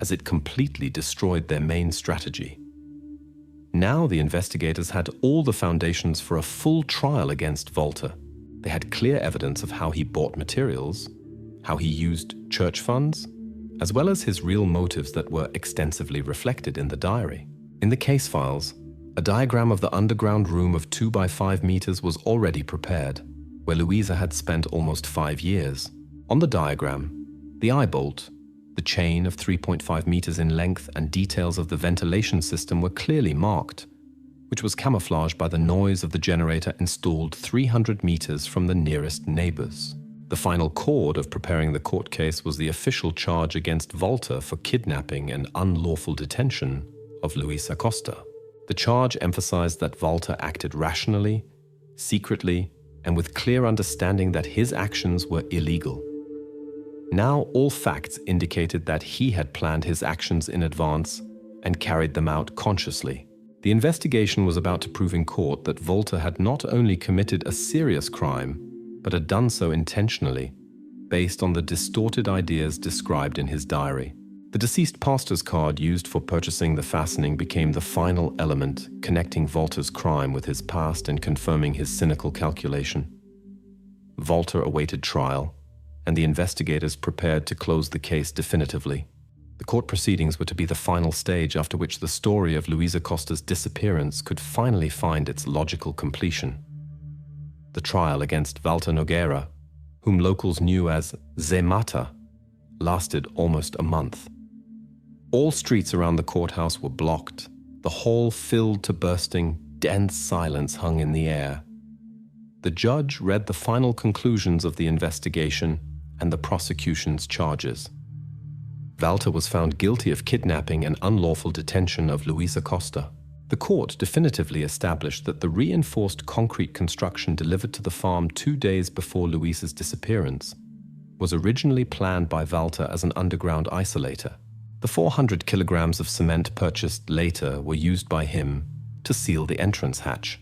as it completely destroyed their main strategy. Now the investigators had all the foundations for a full trial against Walter. They had clear evidence of how he bought materials, how he used church funds, as well as his real motives that were extensively reflected in the diary. In the case files, a diagram of the underground room of 2 by 5 meters was already prepared. where Louisa had spent almost 5 years. On the diagram, the eye bolt, the chain of 3.5 meters in length, and details of the ventilation system were clearly marked, which was camouflaged by the noise of the generator installed 300 meters from the nearest neighbors. The final chord of preparing the court case was the official charge against Walter for kidnapping and unlawful detention of Louisa Costa. The charge emphasized that Walter acted rationally, secretly, and with clear understanding that his actions were illegal. Now all facts indicated that he had planned his actions in advance and carried them out consciously. The investigation was about to prove in court that Walter had not only committed a serious crime, but had done so intentionally, based on the distorted ideas described in his diary. The deceased pastor's card used for purchasing the fastening became the final element connecting Walter's crime with his past and confirming his cynical calculation. Walter awaited trial, and the investigators prepared to close the case definitively. The court proceedings were to be the final stage after which the story of Louisa Costa's disappearance could finally find its logical completion. The trial against Walter Nogueira, whom locals knew as Zé Mata, lasted almost a month. All streets around the courthouse were blocked. The hall filled to bursting, dense silence hung in the air. The judge read the final conclusions of the investigation and the prosecution's charges. Walter was found guilty of kidnapping and unlawful detention of Louisa Costa. The court definitively established that the reinforced concrete construction delivered to the farm 2 days before Louisa's disappearance was originally planned by Walter as an underground isolator. The 400 kilograms of cement purchased later were used by him to seal the entrance hatch,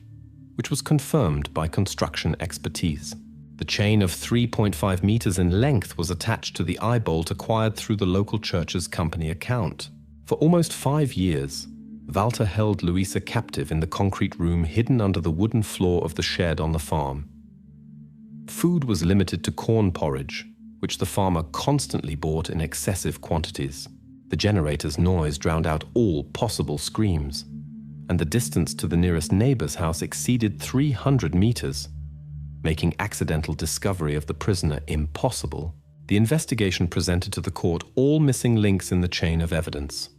which was confirmed by construction expertise. The chain of 3.5 meters in length was attached to the eye bolt acquired through the local church's company account. For almost 5 years, Walter held Louisa captive in the concrete room hidden under the wooden floor of the shed on the farm. Food was limited to corn porridge, which the farmer constantly bought in excessive quantities. The generator's noise drowned out all possible screams, and the distance to the nearest neighbor's house exceeded 300 meters, making accidental discovery of the prisoner impossible. The investigation presented to the court all missing links in the chain of evidence.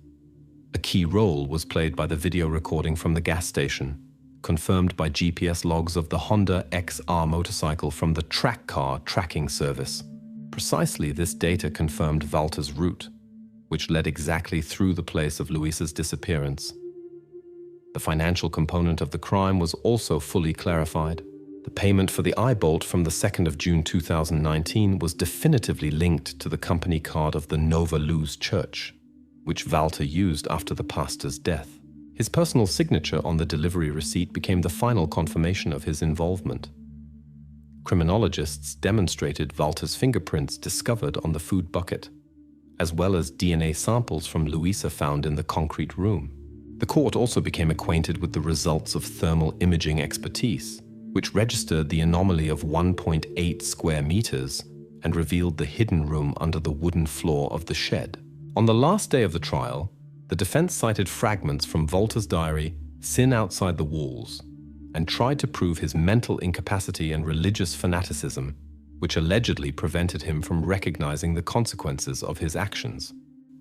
A key role was played by the video recording from the gas station, confirmed by GPS logs of the Honda XR motorcycle from the track car tracking service. Precisely this data confirmed Walter's route, which led exactly through the place of Louisa's disappearance. The financial component of the crime was also fully clarified. The payment for the eye bolt from the 2nd of June 2019 was definitively linked to the company card of the Nova Luz Church, which Walter used after the pastor's death. His personal signature on the delivery receipt became the final confirmation of his involvement. Criminologists demonstrated Walter's fingerprints discovered on the food bucket, as well as DNA samples from Louisa found in the concrete room. The court also became acquainted with the results of thermal imaging expertise, which registered the anomaly of 1.8 square meters and revealed the hidden room under the wooden floor of the shed. On the last day of the trial, the defense cited fragments from Walter's diary, Sin Outside the Walls, and tried to prove his mental incapacity and religious fanaticism, which allegedly prevented him from recognizing the consequences of his actions.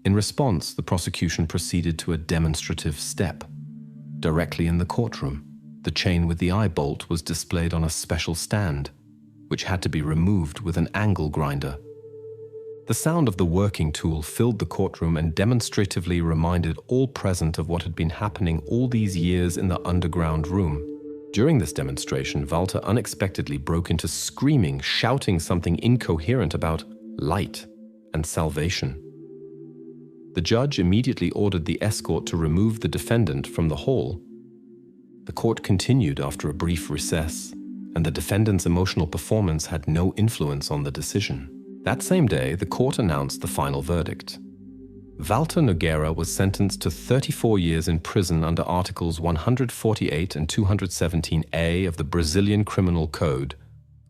In response, the prosecution proceeded to a demonstrative step. Directly in the courtroom, the chain with the eye bolt was displayed on a special stand, which had to be removed with an angle grinder. The sound of the working tool filled the courtroom and demonstratively reminded all present of what had been happening all these years in the underground room. During this demonstration, Walter unexpectedly broke into screaming, shouting something incoherent about light and salvation. The judge immediately ordered the escort to remove the defendant from the hall. The court continued after a brief recess, and the defendant's emotional performance had no influence on the decision. That same day, the court announced the final verdict. Walter Nogueira was sentenced to 34 years in prison under Articles 148 and 217A of the Brazilian Criminal Code,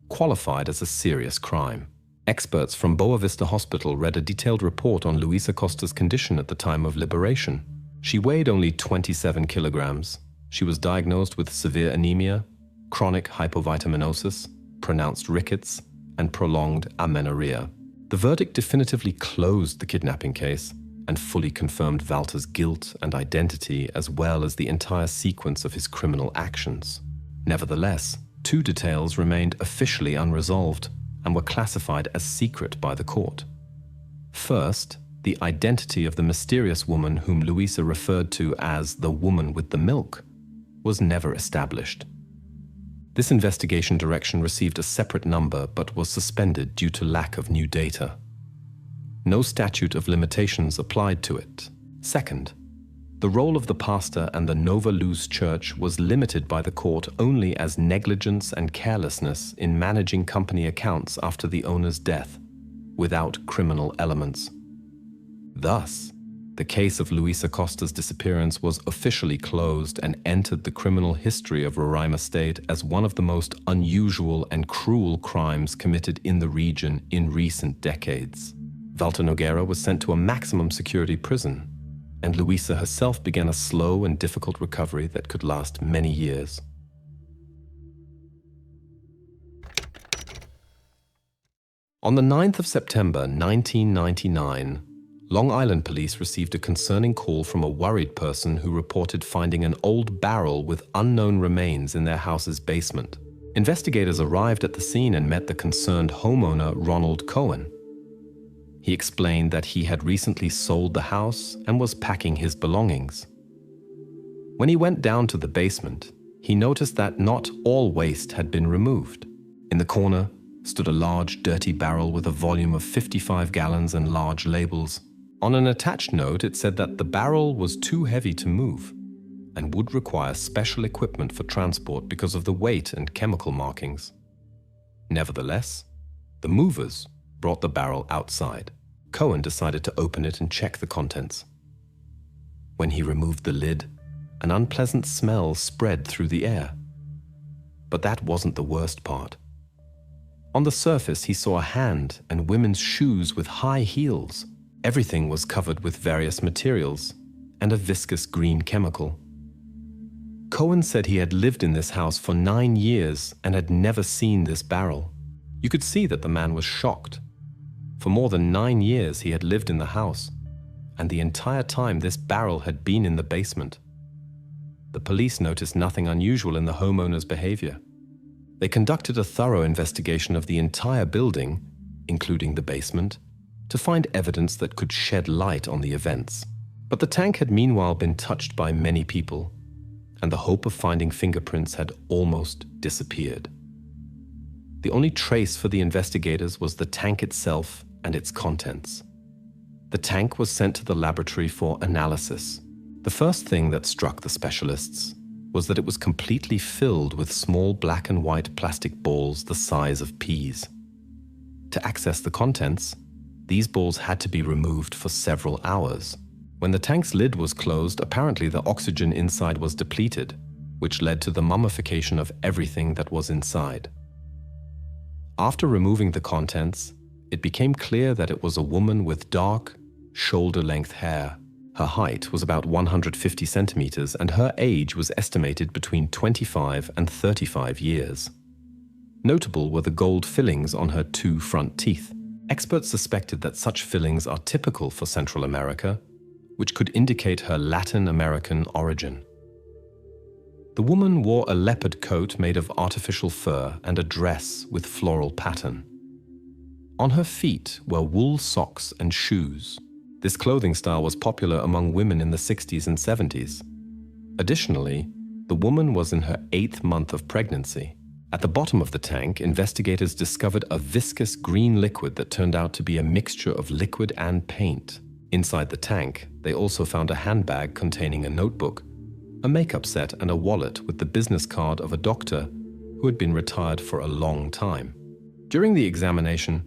qualified as a serious crime. Experts from Boa Vista Hospital read a detailed report on Louisa Costa's condition at the time of liberation. She weighed only 27 kilograms. She was diagnosed with severe anemia, chronic hypovitaminosis, pronounced rickets, and prolonged amenorrhea. The verdict definitively closed the kidnapping case and fully confirmed Walter's guilt and identity, as well as the entire sequence of his criminal actions. Nevertheless, two details remained officially unresolved and were classified as secret by the court. First, the identity of the mysterious woman whom Louisa referred to as the woman with the milk was never established. This investigation direction received a separate number but was suspended due to lack of new data. No statute of limitations applied to it. Second, the role of the pastor and the Nova Luz Church was limited by the court only as negligence and carelessness in managing company accounts after the owner's death, without criminal elements. Thus, the case of Louisa Costa's disappearance was officially closed and entered the criminal history of Roraima State as one of the most unusual and cruel crimes committed in the region in recent decades. Walter Nogueira was sent to a maximum security prison, and Louisa herself began a slow and difficult recovery that could last many years. On the 9th of September 1999, Long Island police received a concerning call from a worried person who reported finding an old barrel with unknown remains in their house's basement. Investigators arrived at the scene and met the concerned homeowner, Ronald Cohen. He explained that he had recently sold the house and was packing his belongings. When he went down to the basement, he noticed that not all waste had been removed. In the corner stood a large, dirty barrel with a volume of 55 gallons and large labels. On an attached note, it said that the barrel was too heavy to move and would require special equipment for transport because of the weight and chemical markings. Nevertheless, the movers brought the barrel outside. Cohen decided to open it and check the contents. When he removed the lid, an unpleasant smell spread through the air. But that wasn't the worst part. On the surface, he saw a hand and women's shoes with high heels. Everything was covered with various materials and a viscous green chemical. Cohen said he had lived in this house for 9 years and had never seen this barrel. You could see that the man was shocked. For more than 9 years he had lived in the house, and the entire time this barrel had been in the basement. The police noticed nothing unusual in the homeowner's behavior. They conducted a thorough investigation of the entire building, including the basement, to find evidence that could shed light on the events. But the tank had meanwhile been touched by many people, and the hope of finding fingerprints had almost disappeared. The only trace for the investigators was the tank itself and its contents. The tank was sent to the laboratory for analysis. The first thing that struck the specialists was that it was completely filled with small black and white plastic balls the size of peas. To access the contents, these balls had to be removed for several hours. When the tank's lid was closed, apparently the oxygen inside was depleted, which led to the mummification of everything that was inside. After removing the contents, it became clear that it was a woman with dark, shoulder-length hair. Her height was about 150 centimeters, and her age was estimated between 25 and 35 years. Notable were the gold fillings on her 2 front teeth. Experts suspected that such fillings are typical for Central America, which could indicate her Latin American origin. The woman wore a leopard coat made of artificial fur and a dress with floral pattern. On her feet were wool socks and shoes. This clothing style was popular among women in the 60s and 70s. Additionally, the woman was in her 8th month of pregnancy. At the bottom of the tank, investigators discovered a viscous green liquid that turned out to be a mixture of liquid and paint. Inside the tank, they also found a handbag containing a notebook, a makeup set, and a wallet with the business card of a doctor who had been retired for a long time. During the examination,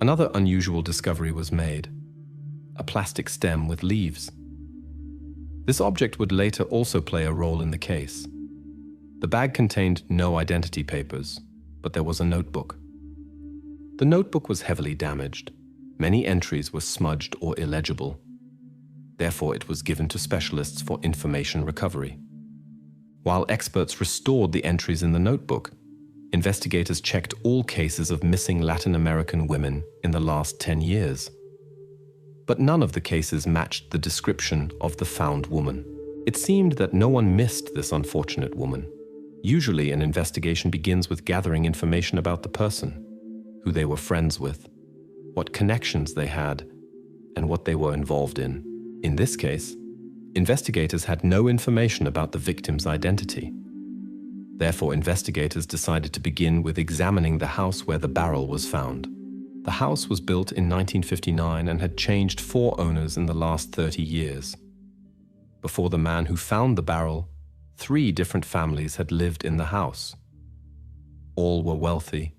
another unusual discovery was made: a plastic stem with leaves. This object would later also play a role in the case. The bag contained no identity papers, but there was a notebook. The notebook was heavily damaged. Many entries were smudged or illegible. Therefore, it was given to specialists for information recovery. While experts restored the entries in the notebook, Investigators checked all cases of missing Latin American women in the last 10 years. But none of the cases matched the description of the found woman. It seemed that no one missed this unfortunate woman. Usually, an investigation begins with gathering information about the person, who they were friends with, what connections they had, and what they were involved in. In this case, investigators had no information about the victim's identity. Therefore, investigators decided to begin with examining the house where the barrel was found. The house was built in 1959 and had changed 4 owners in the last 30 years. Before the man who found the barrel, 3 different families had lived in the house. All were wealthy,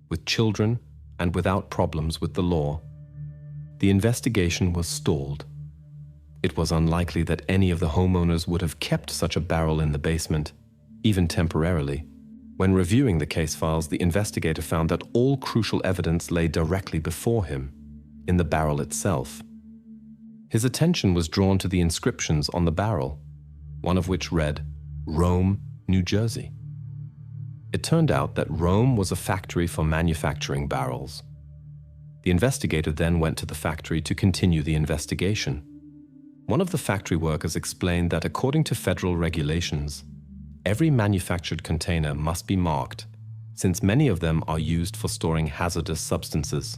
with children and without problems with the law. The investigation was stalled. It was unlikely that any of the homeowners would have kept such a barrel in the basement, even temporarily. When reviewing the case files, the investigator found that all crucial evidence lay directly before him, in the barrel itself. His attention was drawn to the inscriptions on the barrel, one of which read, Rome, New Jersey. It turned out that Rome was a factory for manufacturing barrels. The investigator then went to the factory to continue the investigation. One of the factory workers explained that according to federal regulations, every manufactured container must be marked, since many of them are used for storing hazardous substances.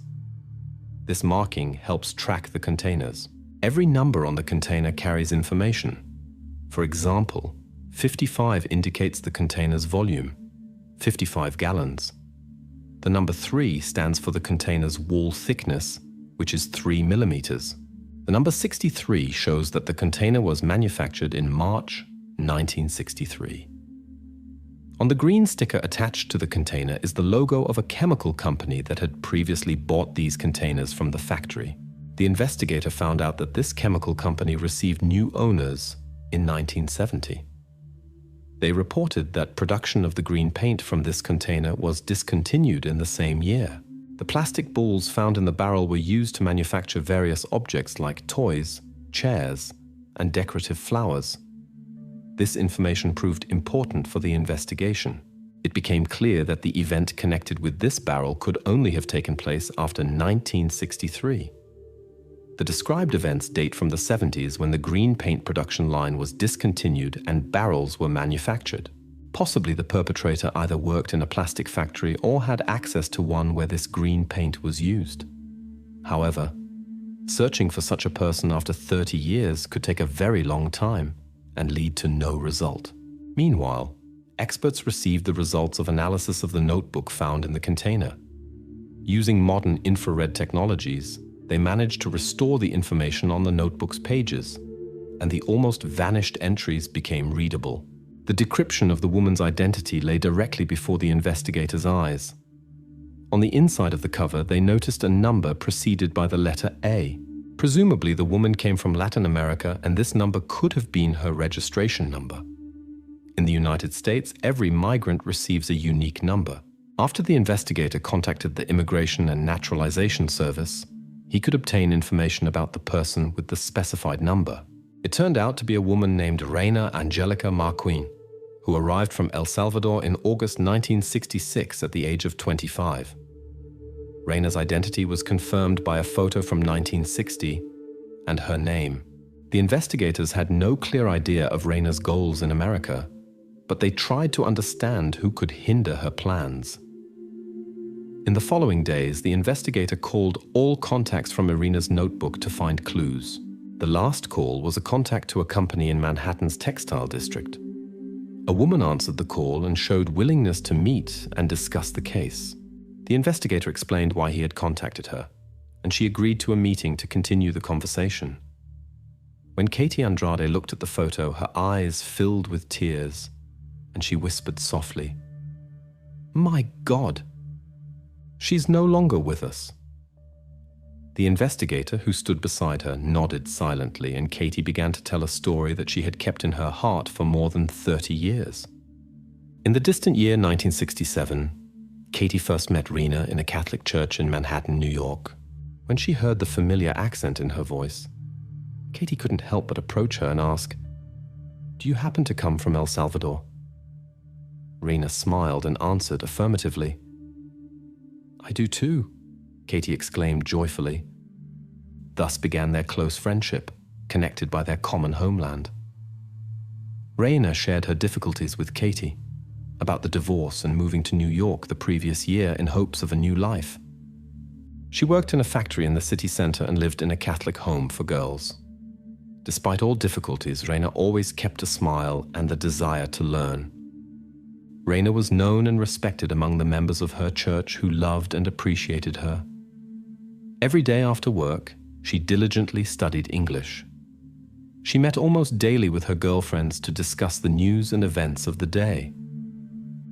This marking helps track the containers. Every number on the container carries information. For example, 55 indicates the container's volume, 55 gallons. The number 3 stands for the container's wall thickness, which is 3 millimeters. The number 63 shows that the container was manufactured in March 1963. On the green sticker attached to the container is the logo of a chemical company that had previously bought these containers from the factory. The investigator found out that this chemical company received new owners in 1970. They reported that production of the green paint from this container was discontinued in the same year. The plastic balls found in the barrel were used to manufacture various objects like toys, chairs, and decorative flowers. This information proved important for the investigation. It became clear that the event connected with this barrel could only have taken place after 1963. The described events date from the 70s when the green paint production line was discontinued and barrels were manufactured. Possibly the perpetrator either worked in a plastic factory or had access to one where this green paint was used. However, searching for such a person after 30 years could take a very long time and lead to no result. Meanwhile, experts received the results of analysis of the notebook found in the container. Using modern infrared technologies, they managed to restore the information on the notebook's pages, and the almost vanished entries became readable. The decryption of the woman's identity lay directly before the investigators' eyes. On the inside of the cover, they noticed a number preceded by the letter A. Presumably, the woman came from Latin America, and this number could have been her registration number. In the United States, every migrant receives a unique number. After the investigator contacted the Immigration and Naturalization Service, he could obtain information about the person with the specified number. It turned out to be a woman named Reina Angelica Marquin, who arrived from El Salvador in August 1966 at the age of 25. Reina's identity was confirmed by a photo from 1960 and her name. The investigators had no clear idea of Reina's goals in America, but they tried to understand who could hinder her plans. In the following days, the investigator called all contacts from Irina's notebook to find clues. The last call was a contact to a company in Manhattan's textile district. A woman answered the call and showed willingness to meet and discuss the case. The investigator explained why he had contacted her, and she agreed to a meeting to continue the conversation. When Katie Andrade looked at the photo, her eyes filled with tears, and she whispered softly, "My God, she's no longer with us." The investigator, who stood beside her, nodded silently, and Katie began to tell a story that she had kept in her heart for more than 30 years. In the distant year 1967, Katie first met Reina in a Catholic church in Manhattan, New York. When she heard the familiar accent in her voice, Katie couldn't help but approach her and ask, "Do you happen to come from El Salvador?" Raina smiled and answered affirmatively. "I do too," Katie exclaimed joyfully. Thus began their close friendship, connected by their common homeland. Raina shared her difficulties with Katie about the divorce and moving to New York the previous year in hopes of a new life. She worked in a factory in the city center and lived in a Catholic home for girls. Despite all difficulties, Raina always kept a smile and the desire to learn. Raina was known and respected among the members of her church who loved and appreciated her. Every day after work, she diligently studied English. She met almost daily with her girlfriends to discuss the news and events of the day.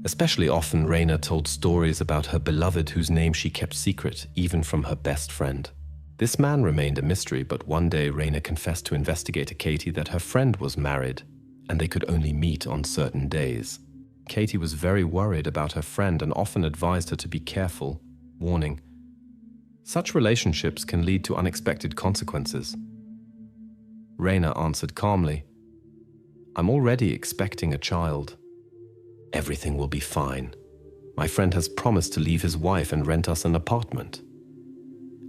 Especially often, Raina told stories about her beloved whose name she kept secret, even from her best friend. This man remained a mystery, but one day Raina confessed to investigator Katie that her friend was married and they could only meet on certain days. Katie was very worried about her friend and often advised her to be careful, warning, "Such relationships can lead to unexpected consequences." Raina answered calmly, "I'm already expecting a child. Everything will be fine. My friend has promised to leave his wife and rent us an apartment."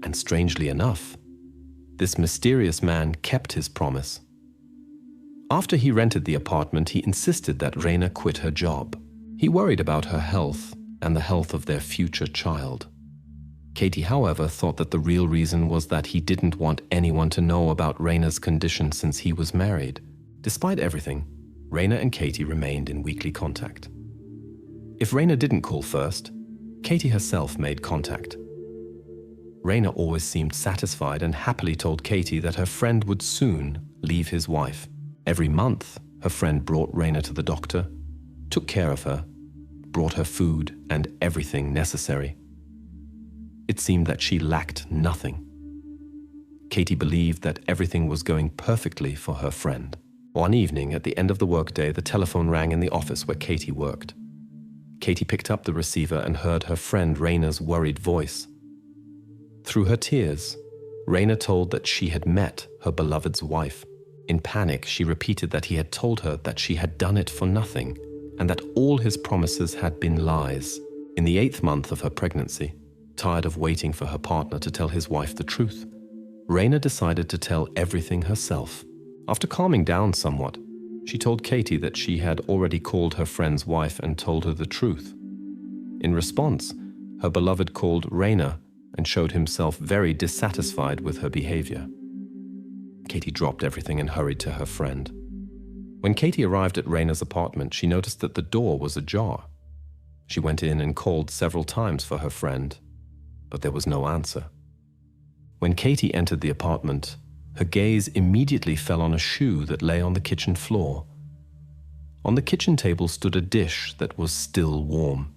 And strangely enough, this mysterious man kept his promise. After he rented the apartment, he insisted that Raina quit her job. He worried about her health and the health of their future child. Katie, however, thought that the real reason was that he didn't want anyone to know about Raina's condition since he was married. Despite everything, Raina and Katie remained in weekly contact. If Raina didn't call first, Katie herself made contact. Raina always seemed satisfied and happily told Katie that her friend would soon leave his wife. Every month, her friend brought Raina to the doctor, took care of her, brought her food and everything necessary. It seemed that she lacked nothing. Katie believed that everything was going perfectly for her friend. One evening, at the end of the workday, the telephone rang in the office where Katie worked. Katie picked up the receiver and heard her friend Raina's worried voice. Through her tears, Raina told that she had met her beloved's wife. In panic, she repeated that he had told her that she had done it for nothing and that all his promises had been lies. In the 8th month of her pregnancy, tired of waiting for her partner to tell his wife the truth, Raina decided to tell everything herself. After calming down somewhat, she told Katie that she had already called her friend's wife and told her the truth. In response, her beloved called Raina and showed himself very dissatisfied with her behavior. Katie dropped everything and hurried to her friend. When Katie arrived at Raina's apartment, she noticed that the door was ajar. She went in and called several times for her friend, but there was no answer. When Katie entered the apartment, her gaze immediately fell on a shoe that lay on the kitchen floor. On the kitchen table stood a dish that was still warm.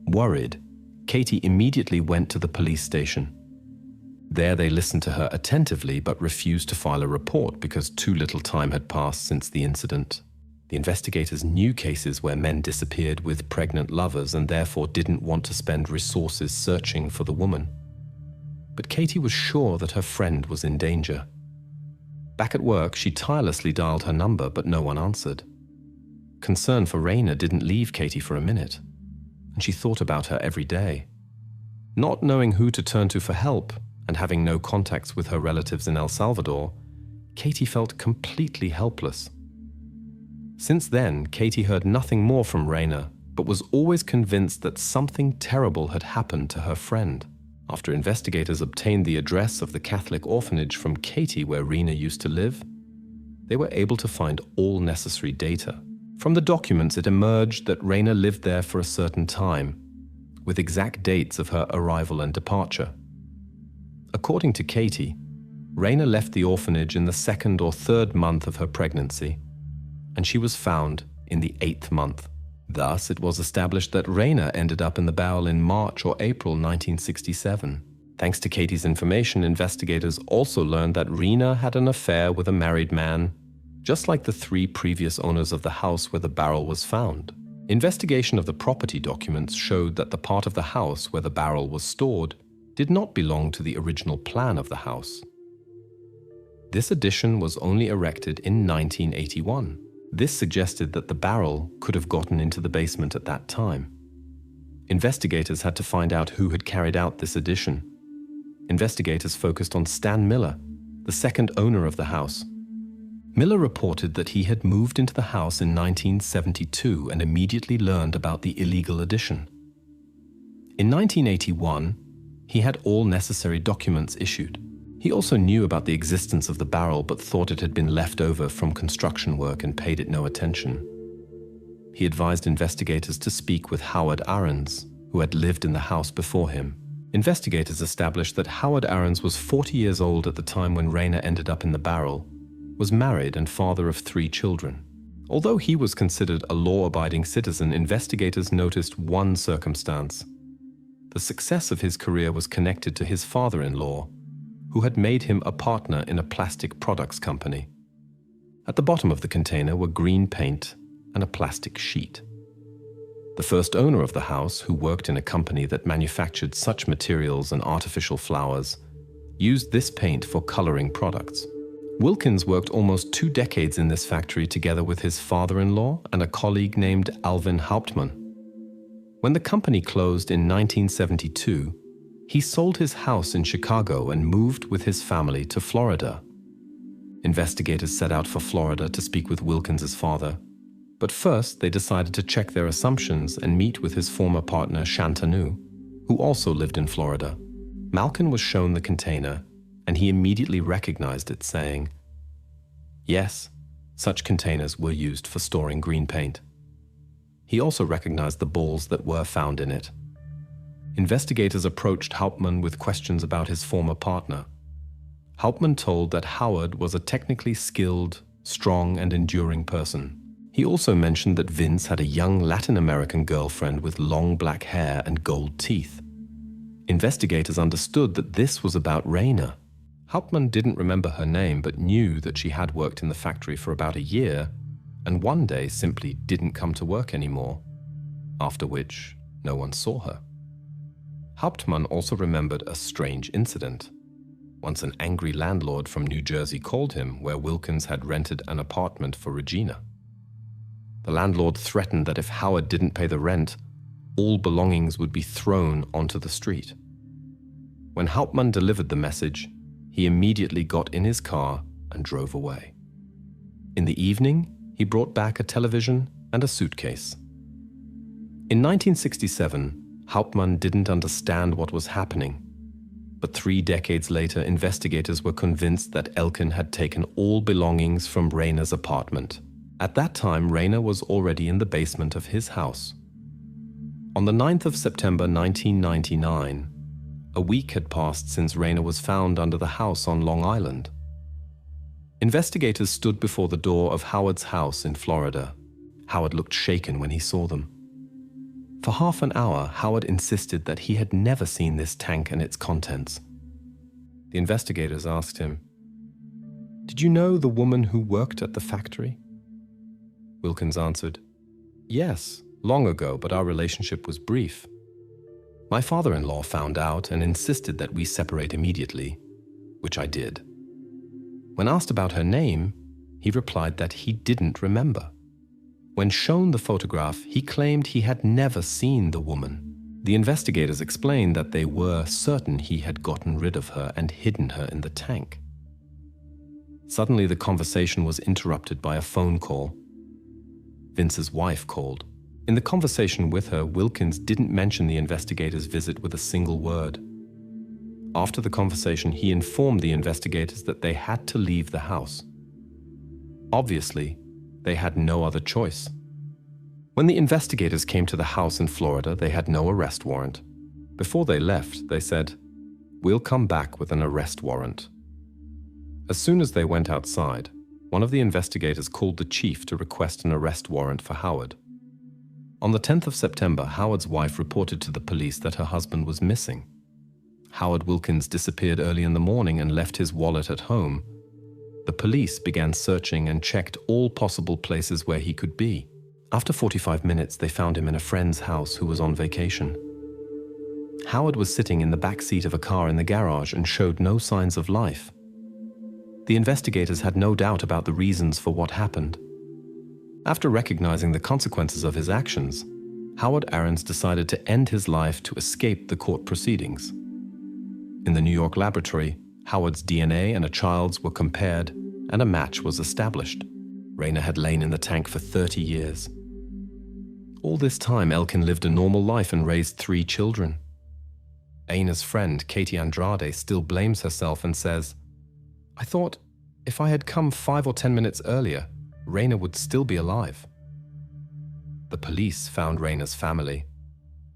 Worried, Katie immediately went to the police station. There they listened to her attentively but refused to file a report because too little time had passed since the incident. The investigators knew cases where men disappeared with pregnant lovers and therefore didn't want to spend resources searching for the woman. But Katie was sure that her friend was in danger. Back at work, she tirelessly dialed her number, but no one answered. Concern for Raina didn't leave Katie for a minute, and she thought about her every day. Not knowing who to turn to for help, and having no contacts with her relatives in El Salvador, Katie felt completely helpless. Since then, Katie heard nothing more from Raina, but was always convinced that something terrible had happened to her friend. After investigators obtained the address of the Catholic orphanage from Katie where Raina used to live, they were able to find all necessary data. From the documents, it emerged that Raina lived there for a certain time, with exact dates of her arrival and departure. According to Katie, Raina left the orphanage in the 2nd or 3rd month of her pregnancy, and she was found in the 8th month. Thus, it was established that Raina ended up in the barrel in March or April 1967. Thanks to Katie's information, investigators also learned that Raina had an affair with a married man, just like the 3 previous owners of the house where the barrel was found. Investigation of the property documents showed that the part of the house where the barrel was stored did not belong to the original plan of the house. This addition was only erected in 1981. This suggested that the barrel could have gotten into the basement at that time. Investigators had to find out who had carried out this addition. Investigators focused on Stan Miller, the second owner of the house. Miller reported that he had moved into the house in 1972 and immediately learned about the illegal addition. In 1981, he had all necessary documents issued. He also knew about the existence of the barrel but thought it had been left over from construction work and paid it no attention. He advised investigators to speak with Howard Aarons, who had lived in the house before him. Investigators established that Howard Aarons was 40 years old at the time when Rayner ended up in the barrel, was married and father of 3 children. Although he was considered a law-abiding citizen, investigators noticed one circumstance. The success of his career was connected to his father-in-law, who had made him a partner in a plastic products company. At the bottom of the container were green paint and a plastic sheet. The first owner of the house, who worked in a company that manufactured such materials and artificial flowers, used this paint for coloring products. Wilkins worked almost 2 decades in this factory together with his father-in-law and a colleague named Alvin Hauptmann. When the company closed in 1972, he sold his house in Chicago and moved with his family to Florida. Investigators set out for Florida to speak with Wilkins's father, but first they decided to check their assumptions and meet with his former partner Shantanu, who also lived in Florida. Malkin was shown the container, and he immediately recognized it, saying, "Yes, such containers were used for storing green paint." He also recognized the balls that were found in it. Investigators approached Hauptmann with questions about his former partner. Hauptmann told that Howard was a technically skilled, strong, and enduring person. He also mentioned that Vince had a young Latin American girlfriend with long black hair and gold teeth. Investigators understood that this was about Rayner. Hauptmann didn't remember her name but knew that she had worked in the factory for about a year and one day simply didn't come to work anymore, after which no one saw her. Hauptmann also remembered a strange incident. Once an angry landlord from New Jersey called him where Wilkins had rented an apartment for Regina. The landlord threatened that if Howard didn't pay the rent, all belongings would be thrown onto the street. When Hauptmann delivered the message, he immediately got in his car and drove away. In the evening, he brought back a television and a suitcase. In 1967, Hauptmann didn't understand what was happening, but 3 decades later, investigators were convinced that Elkin had taken all belongings from Rayner's apartment. At that time, Rayner was already in the basement of his house. On the 9th of September 1999, a week had passed since Rayner was found under the house on Long Island. Investigators stood before the door of Howard's house in Florida. Howard looked shaken when he saw them. For half an hour, Howard insisted that he had never seen this tank and its contents. The investigators asked him, "Did you know the woman who worked at the factory?" Wilkins answered, "Yes, long ago, but our relationship was brief. My father-in-law found out and insisted that we separate immediately, which I did. When asked about her name, he replied that he didn't remember. When shown the photograph, he claimed he had never seen the woman. The investigators explained that they were certain he had gotten rid of her and hidden her in the tank. Suddenly, the conversation was interrupted by a phone call. Vince's wife called. In the conversation with her, Wilkins didn't mention the investigators' visit with a single word. After the conversation, he informed the investigators that they had to leave the house. Obviously, they had no other choice. When the investigators came to the house in Florida, they had no arrest warrant. Before they left, they said, "We'll come back with an arrest warrant." As soon as they went outside, one of the investigators called the chief to request an arrest warrant for Howard. On the 10th of September, Howard's wife reported to the police that her husband was missing. Howard Wilkins disappeared early in the morning and left his wallet at home. The police began searching and checked all possible places where he could be. After 45 minutes, they found him in a friend's house who was on vacation. Howard was sitting in the back seat of a car in the garage and showed no signs of life. The investigators had no doubt about the reasons for what happened. After recognizing the consequences of his actions, Howard Aarons decided to end his life to escape the court proceedings. In the New York laboratory, Howard's DNA and a child's were compared, and a match was established. Rayner had lain in the tank for 30 years. All this time, Elkin lived a normal life and raised 3 children. Aina's friend, Katie Andrade, still blames herself and says, "I thought if I had come 5 or 10 minutes earlier, Rayner would still be alive." The police found Rayner's family.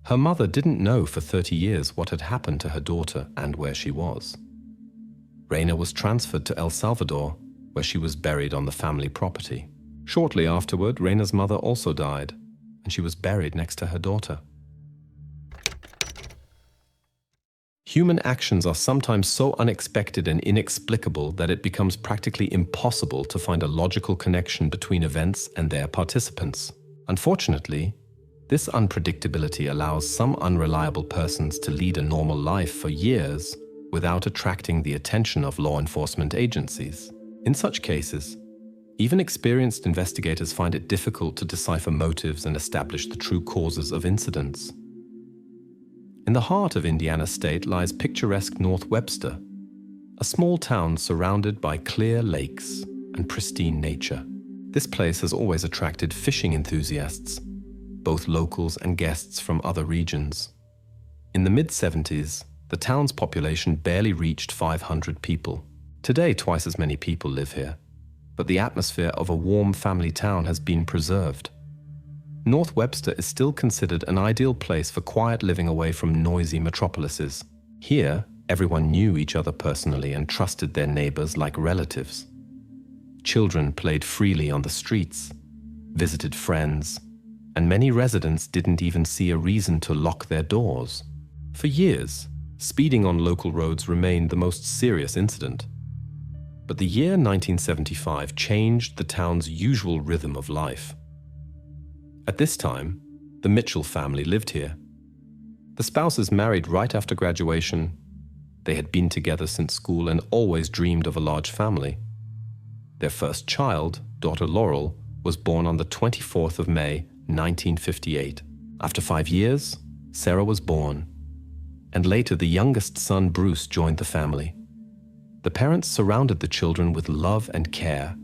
Her mother didn't know for 30 years what had happened to her daughter and where she was. Rayner was transferred to El Salvador, where she was buried on the family property. Shortly afterward, Rayner's mother also died, and she was buried next to her daughter. Human actions are sometimes so unexpected and inexplicable that it becomes practically impossible to find a logical connection between events and their participants. Unfortunately, this unpredictability allows some unreliable persons to lead a normal life for years without attracting the attention of law enforcement agencies. In such cases, even experienced investigators find it difficult to decipher motives and establish the true causes of incidents. In the heart of Indiana State lies picturesque North Webster, a small town surrounded by clear lakes and pristine nature. This place has always attracted fishing enthusiasts, both locals and guests from other regions. In the mid-70s, the town's population barely reached 500 people. Today, twice as many people live here, but the atmosphere of a warm family town has been preserved. North Webster is still considered an ideal place for quiet living away from noisy metropolises. Here, everyone knew each other personally and trusted their neighbors like relatives. Children played freely on the streets, visited friends, and many residents didn't even see a reason to lock their doors. For years, speeding on local roads remained the most serious incident. But the year 1975 changed the town's usual rhythm of life. At this time, the Mitchell family lived here. The spouses married right after graduation. They had been together since school and always dreamed of a large family. Their first child, daughter Laurel, was born on the 24th of May, 1958. After 5 years, Sarah was born, and later the youngest son, Bruce, joined the family. The parents surrounded the children with love and care,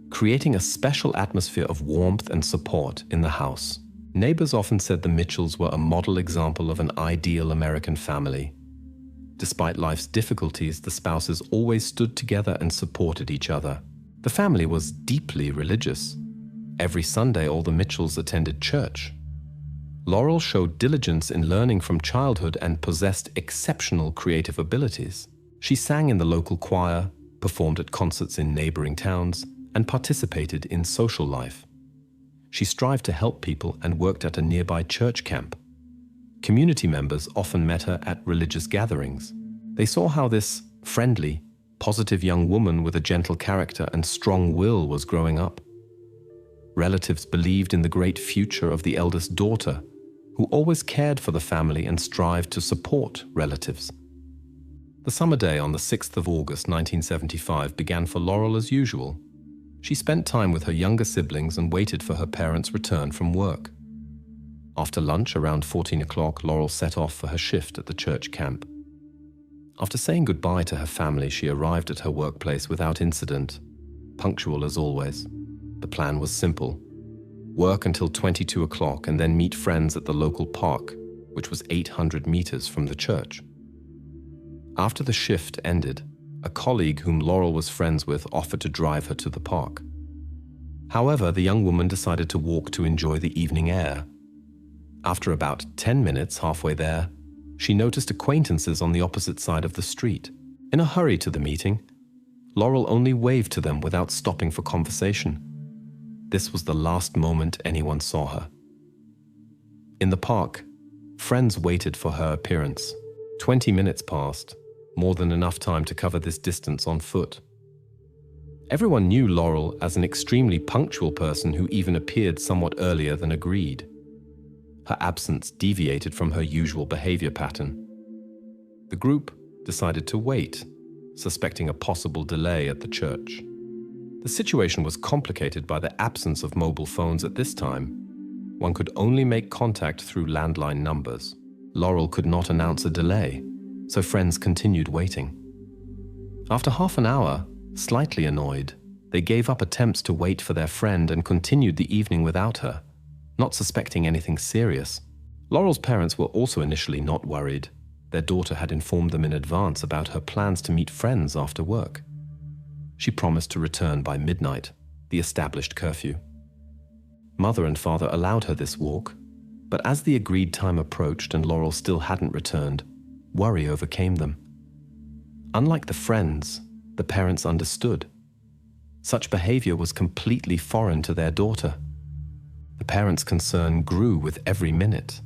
creating a special atmosphere of warmth and support in the house. Neighbors often said the Mitchells were a model example of an ideal American family. Despite life's difficulties, the spouses always stood together and supported each other. The family was deeply religious. Every Sunday, all the Mitchells attended church. Laurel showed diligence in learning from childhood and possessed exceptional creative abilities. She sang in the local choir, performed at concerts in neighboring towns, and participated in social life. She strived to help people and worked at a nearby church camp. Community members often met her at religious gatherings. They saw how this friendly, positive young woman with a gentle character and strong will was growing up. Relatives believed in the great future of the eldest daughter, who always cared for the family and strived to support relatives. The summer day on the 6th of August 1975 began for Laurel as usual. She spent time with her younger siblings and waited for her parents' return from work. After lunch, around 14 o'clock, Laurel set off for her shift at the church camp. After saying goodbye to her family, she arrived at her workplace without incident, punctual as always. The plan was simple: work until 22 o'clock and then meet friends at the local park, which was 800 meters from the church. After the shift ended, a colleague whom Laurel was friends with offered to drive her to the park. However, the young woman decided to walk to enjoy the evening air. After about 10 minutes halfway there, she noticed acquaintances on the opposite side of the street. In a hurry to the meeting, Laurel only waved to them without stopping for conversation. This was the last moment anyone saw her. In the park, friends waited for her appearance. 20 minutes passed, more than enough time to cover this distance on foot. Everyone knew Laurel as an extremely punctual person who even appeared somewhat earlier than agreed. Her absence deviated from her usual behavior pattern. The group decided to wait, suspecting a possible delay at the church. The situation was complicated by the absence of mobile phones at this time. One could only make contact through landline numbers. Laurel could not announce a delay, so friends continued waiting. After half an hour, slightly annoyed, they gave up attempts to wait for their friend and continued the evening without her, not suspecting anything serious. Laurel's parents were also initially not worried. Their daughter had informed them in advance about her plans to meet friends after work. She promised to return by midnight, the established curfew. Mother and father allowed her this walk, but as the agreed time approached and Laurel still hadn't returned, worry overcame them. Unlike the friends, the parents understood. Such behavior was completely foreign to their daughter. The parents' concern grew with every minute.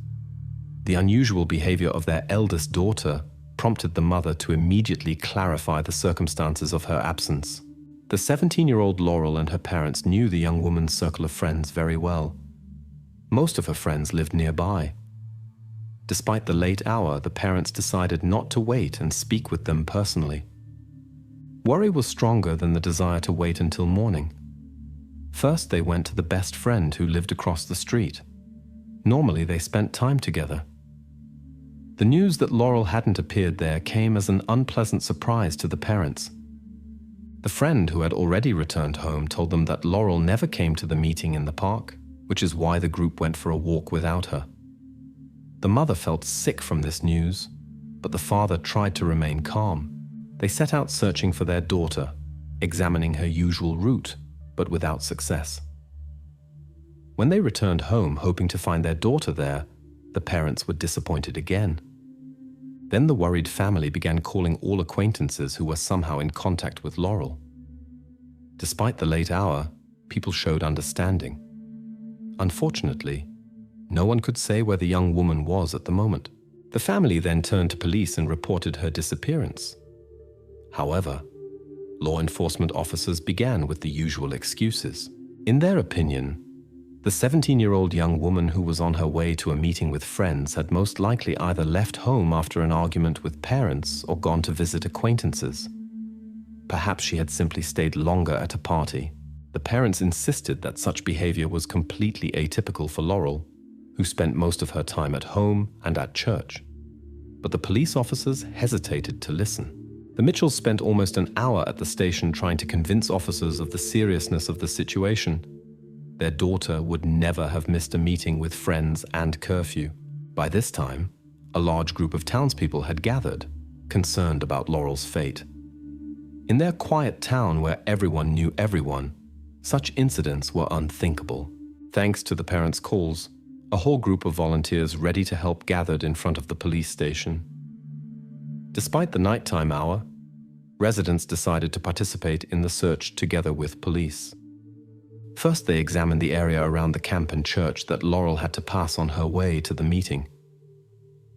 The unusual behavior of their eldest daughter prompted the mother to immediately clarify the circumstances of her absence. The 17-year-old Laurel and her parents knew the young woman's circle of friends very well. Most of her friends lived nearby. Despite the late hour, the parents decided not to wait and speak with them personally. Worry was stronger than the desire to wait until morning. First, they went to the best friend who lived across the street. Normally, they spent time together. The news that Laurel hadn't appeared there came as an unpleasant surprise to the parents. The friend who had already returned home told them that Laurel never came to the meeting in the park, which is why the group went for a walk without her. The mother felt sick from this news, but the father tried to remain calm. They set out searching for their daughter, examining her usual route, but without success. When they returned home hoping to find their daughter there, the parents were disappointed again. Then the worried family began calling all acquaintances who were somehow in contact with Laurel. Despite the late hour, people showed understanding. Unfortunately, no one could say where the young woman was at the moment. The family then turned to police and reported her disappearance. However, law enforcement officers began with the usual excuses. In their opinion, the 17-year-old young woman who was on her way to a meeting with friends had most likely either left home after an argument with parents or gone to visit acquaintances. Perhaps she had simply stayed longer at a party. The parents insisted that such behavior was completely atypical for Laurel, who spent most of her time at home and at church. But the police officers hesitated to listen. The Mitchells spent almost an hour at the station trying to convince officers of the seriousness of the situation. Their daughter would never have missed a meeting with friends and curfew. By this time, a large group of townspeople had gathered, concerned about Laurel's fate. In their quiet town where everyone knew everyone, such incidents were unthinkable. Thanks to the parents' calls, a whole group of volunteers ready to help gathered in front of the police station. Despite the nighttime hour, residents decided to participate in the search together with police. First, they examined the area around the camp and church that Laurel had to pass on her way to the meeting.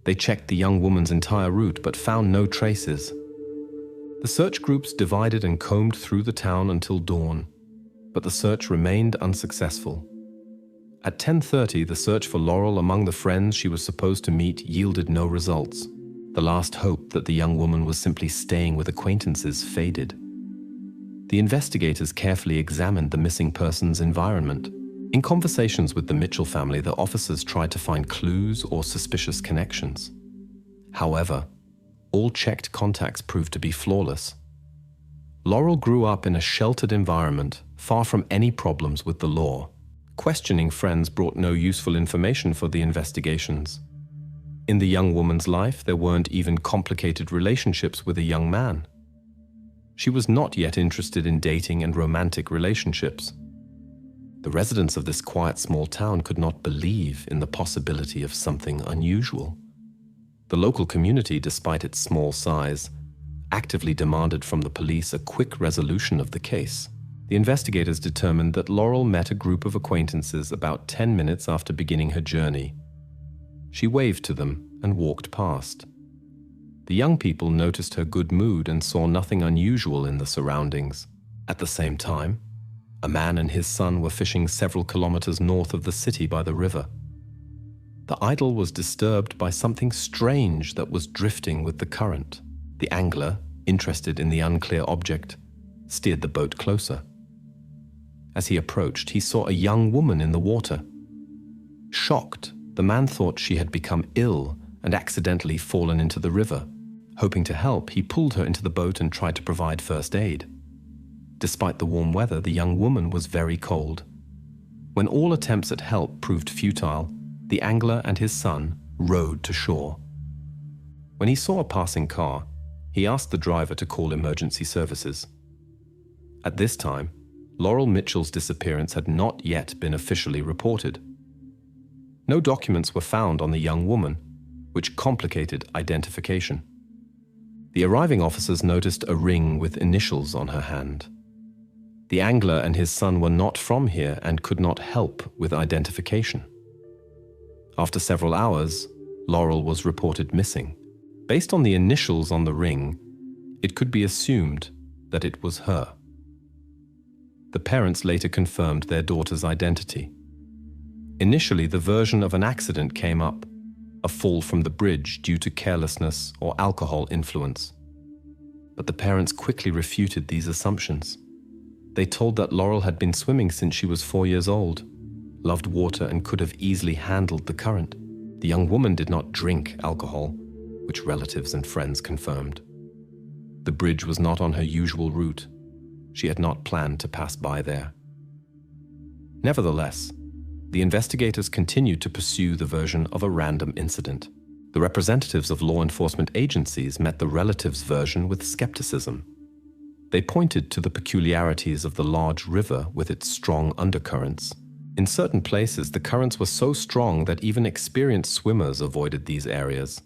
They checked the young woman's entire route but found no traces. The search groups divided and combed through the town until dawn, but the search remained unsuccessful. At 10:30, the search for Laurel among the friends she was supposed to meet yielded no results. The last hope that the young woman was simply staying with acquaintances faded. The investigators carefully examined the missing person's environment. In conversations with the Mitchell family, the officers tried to find clues or suspicious connections. However, all checked contacts proved to be flawless. Laurel grew up in a sheltered environment, far from any problems with the law. Questioning friends brought no useful information for the investigations. In the young woman's life, there weren't even complicated relationships with a young man. She was not yet interested in dating and romantic relationships. The residents of this quiet small town could not believe in the possibility of something unusual. The local community, despite its small size, actively demanded from the police a quick resolution of the case. The investigators determined that Laurel met a group of acquaintances about 10 minutes after beginning her journey. She waved to them and walked past. The young people noticed her good mood and saw nothing unusual in the surroundings. At the same time, a man and his son were fishing several kilometers north of the city by the river. The idol was disturbed by something strange that was drifting with the current. The angler, interested in the unclear object, steered the boat closer. As he approached, he saw a young woman in the water. Shocked, the man thought she had become ill and accidentally fallen into the river. Hoping to help, he pulled her into the boat and tried to provide first aid. Despite the warm weather, the young woman was very cold. When all attempts at help proved futile, the angler and his son rowed to shore. When he saw a passing car, he asked the driver to call emergency services. At this time, Laurel Mitchell's disappearance had not yet been officially reported. No documents were found on the young woman, which complicated identification. The arriving officers noticed a ring with initials on her hand. The angler and his son were not from here and could not help with identification. After several hours, Laurel was reported missing. Based on the initials on the ring, it could be assumed that it was her. The parents later confirmed their daughter's identity. Initially, the version of an accident came up, a fall from the bridge due to carelessness or alcohol influence. But the parents quickly refuted these assumptions. They told that Laurel had been swimming since she was 4 years old, loved water and could have easily handled the current. The young woman did not drink alcohol, which relatives and friends confirmed. The bridge was not on her usual route. She had not planned to pass by there. Nevertheless, the investigators continued to pursue the version of a random incident. The representatives of law enforcement agencies met the relatives' version with skepticism. They pointed to the peculiarities of the large river with its strong undercurrents. In certain places, the currents were so strong that even experienced swimmers avoided these areas.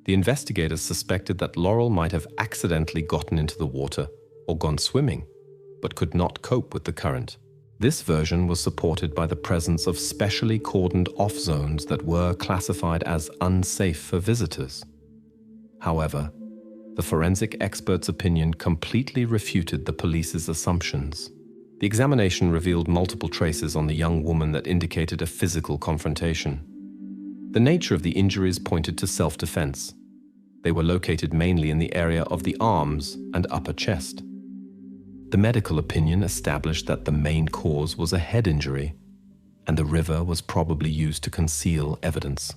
The investigators suspected that Laurel might have accidentally gotten into the water or gone swimming, but could not cope with the current. This version was supported by the presence of specially cordoned off zones that were classified as unsafe for visitors. However, the forensic expert's opinion completely refuted the police's assumptions. The examination revealed multiple traces on the young woman that indicated a physical confrontation. The nature of the injuries pointed to self-defense. They were located mainly in the area of the arms and upper chest. The medical opinion established that the main cause was a head injury, and the river was probably used to conceal evidence.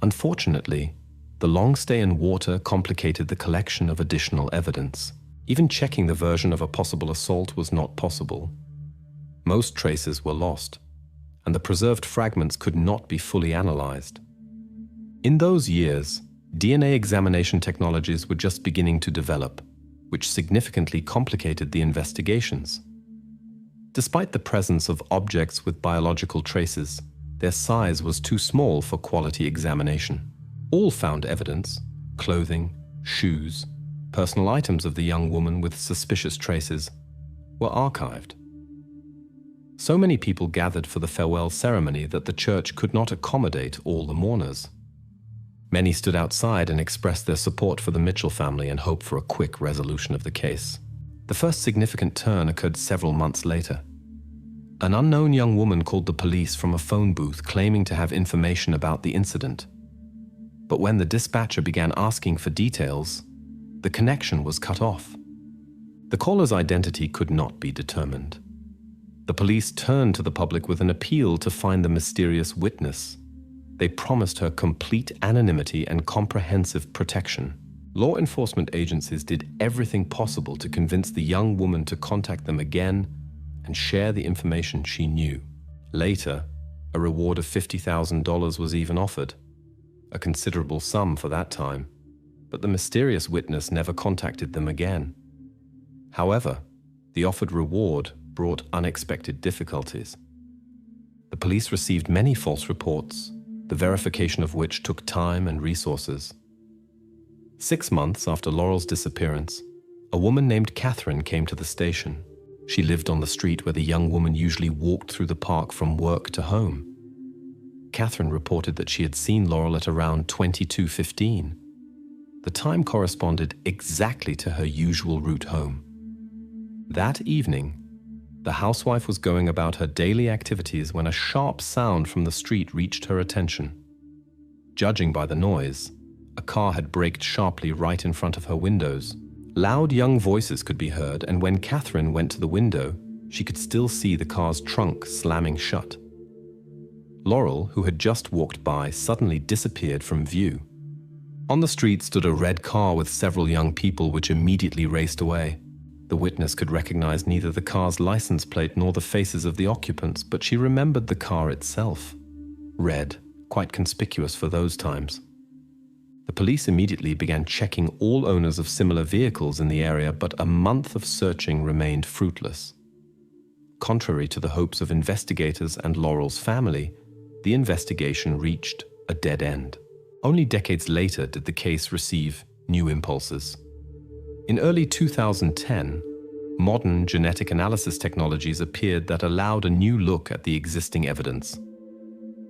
Unfortunately, the long stay in water complicated the collection of additional evidence. Even checking the version of a possible assault was not possible. Most traces were lost, and the preserved fragments could not be fully analyzed. In those years, DNA examination technologies were just beginning to develop, which significantly complicated the investigations. Despite the presence of objects with biological traces, their size was too small for quality examination. All found evidence, clothing, shoes, personal items of the young woman with suspicious traces, were archived. So many people gathered for the farewell ceremony that the church could not accommodate all the mourners. Many stood outside and expressed their support for the Mitchell family and hoped for a quick resolution of the case. The first significant turn occurred several months later. An unknown young woman called the police from a phone booth claiming to have information about the incident. But when the dispatcher began asking for details, the connection was cut off. The caller's identity could not be determined. The police turned to the public with an appeal to find the mysterious witness. They promised her complete anonymity and comprehensive protection. Law enforcement agencies did everything possible to convince the young woman to contact them again and share the information she knew. Later, a reward of $50,000 was even offered, a considerable sum for that time, but the mysterious witness never contacted them again. However, the offered reward brought unexpected difficulties. The police received many false reports, the verification of which took time and resources. 6 months after Laurel's disappearance, a woman named Catherine came to the station. She lived on the street where the young woman usually walked through the park from work to home. Catherine reported that she had seen Laurel at around 22:15. The time corresponded exactly to her usual route home. That evening, the housewife was going about her daily activities when a sharp sound from the street reached her attention. Judging by the noise, a car had braked sharply right in front of her windows. Loud young voices could be heard, and when Catherine went to the window, she could still see the car's trunk slamming shut. Laurel, who had just walked by, suddenly disappeared from view. On the street stood a red car with several young people, which immediately raced away. The witness could recognize neither the car's license plate nor the faces of the occupants, but she remembered the car itself. Red, quite conspicuous for those times. The police immediately began checking all owners of similar vehicles in the area, but a month of searching remained fruitless. Contrary to the hopes of investigators and Laurel's family, the investigation reached a dead end. Only decades later did the case receive new impulses. In early 2010, modern genetic analysis technologies appeared that allowed a new look at the existing evidence.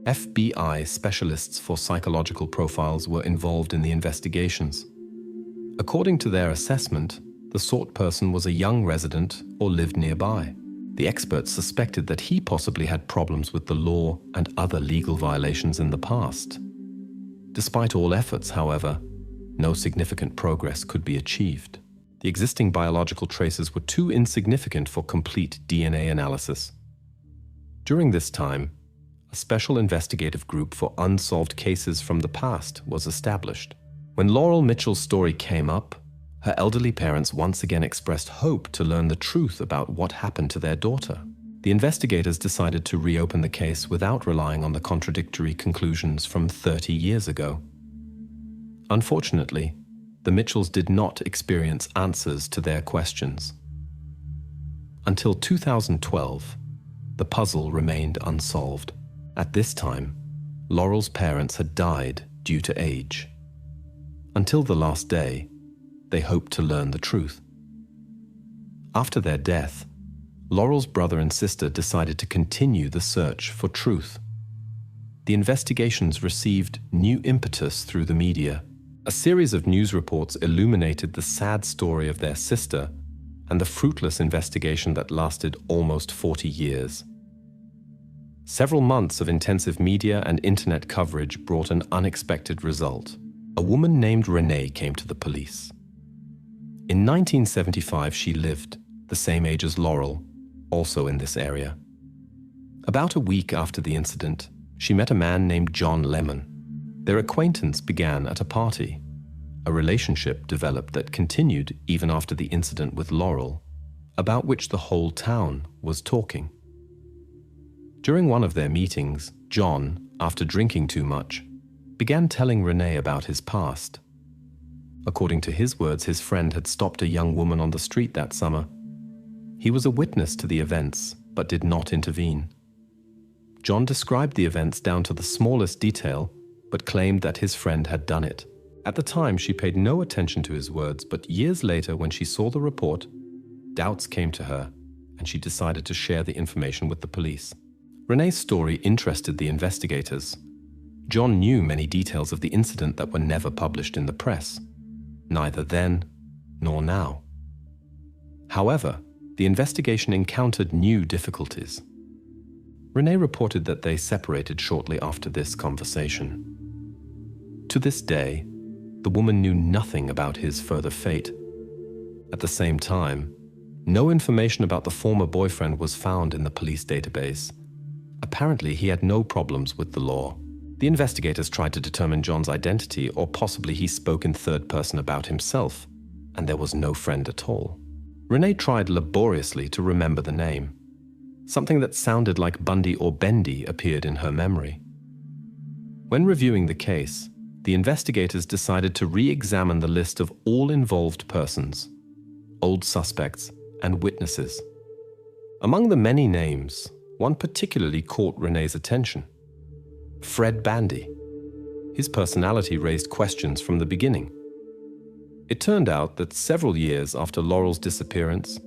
FBI specialists for psychological profiles were involved in the investigations. According to their assessment, the sought person was a young resident or lived nearby. The experts suspected that he possibly had problems with the law and other legal violations in the past. Despite all efforts, however, no significant progress could be achieved. The existing biological traces were too insignificant for complete DNA analysis. During this time, a special investigative group for unsolved cases from the past was established. When Laurel Mitchell's story came up, her elderly parents once again expressed hope to learn the truth about what happened to their daughter. The investigators decided to reopen the case without relying on the contradictory conclusions from 30 years ago. Unfortunately, the Mitchells did not experience answers to their questions. Until 2012, the puzzle remained unsolved. At this time, Laurel's parents had died due to age. Until the last day, they hoped to learn the truth. After their death, Laurel's brother and sister decided to continue the search for truth. The investigations received new impetus through the media. A series of news reports illuminated the sad story of their sister and the fruitless investigation that lasted almost 40 years. Several months of intensive media and internet coverage brought an unexpected result. A woman named Renee came to the police. In 1975, she lived, the same age as Laurel, also in this area. About a week after the incident, she met a man named John Lemon. Their acquaintance began at a party. A relationship developed that continued even after the incident with Laurel, about which the whole town was talking. During one of their meetings, John, after drinking too much, began telling Renee about his past. According to his words, his friend had stopped a young woman on the street that summer. He was a witness to the events, but did not intervene. John described the events down to the smallest detail, but claimed that his friend had done it. At the time, she paid no attention to his words, but years later, when she saw the report, doubts came to her, and she decided to share the information with the police. Renee's story interested the investigators. John knew many details of the incident that were never published in the press, neither then nor now. However, the investigation encountered new difficulties. Renee reported that they separated shortly after this conversation. To this day, the woman knew nothing about his further fate. At the same time, no information about the former boyfriend was found in the police database. Apparently, he had no problems with the law. The investigators tried to determine John's identity, or possibly he spoke in third person about himself, and there was no friend at all. Renee tried laboriously to remember the name. Something that sounded like Bundy or Bendy appeared in her memory. When reviewing the case, the investigators decided to re-examine the list of all involved persons, old suspects, and witnesses. Among the many names, one particularly caught Renee's attention: Fred Bandy. His personality raised questions from the beginning. It turned out that several years after Laurel's disappearance,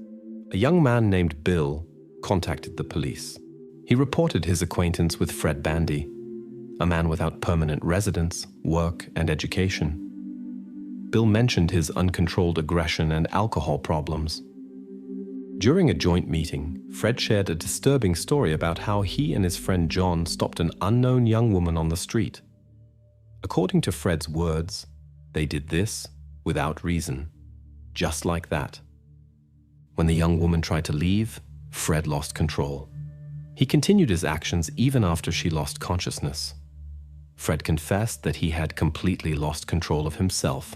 a young man named Bill contacted the police. He reported his acquaintance with Fred Bandy, a man without permanent residence, work, and education. Bill mentioned his uncontrolled aggression and alcohol problems. During a joint meeting, Fred shared a disturbing story about how he and his friend John stopped an unknown young woman on the street. According to Fred's words, they did this without reason, just like that. When the young woman tried to leave, Fred lost control. He continued his actions even after she lost consciousness. Fred confessed that he had completely lost control of himself.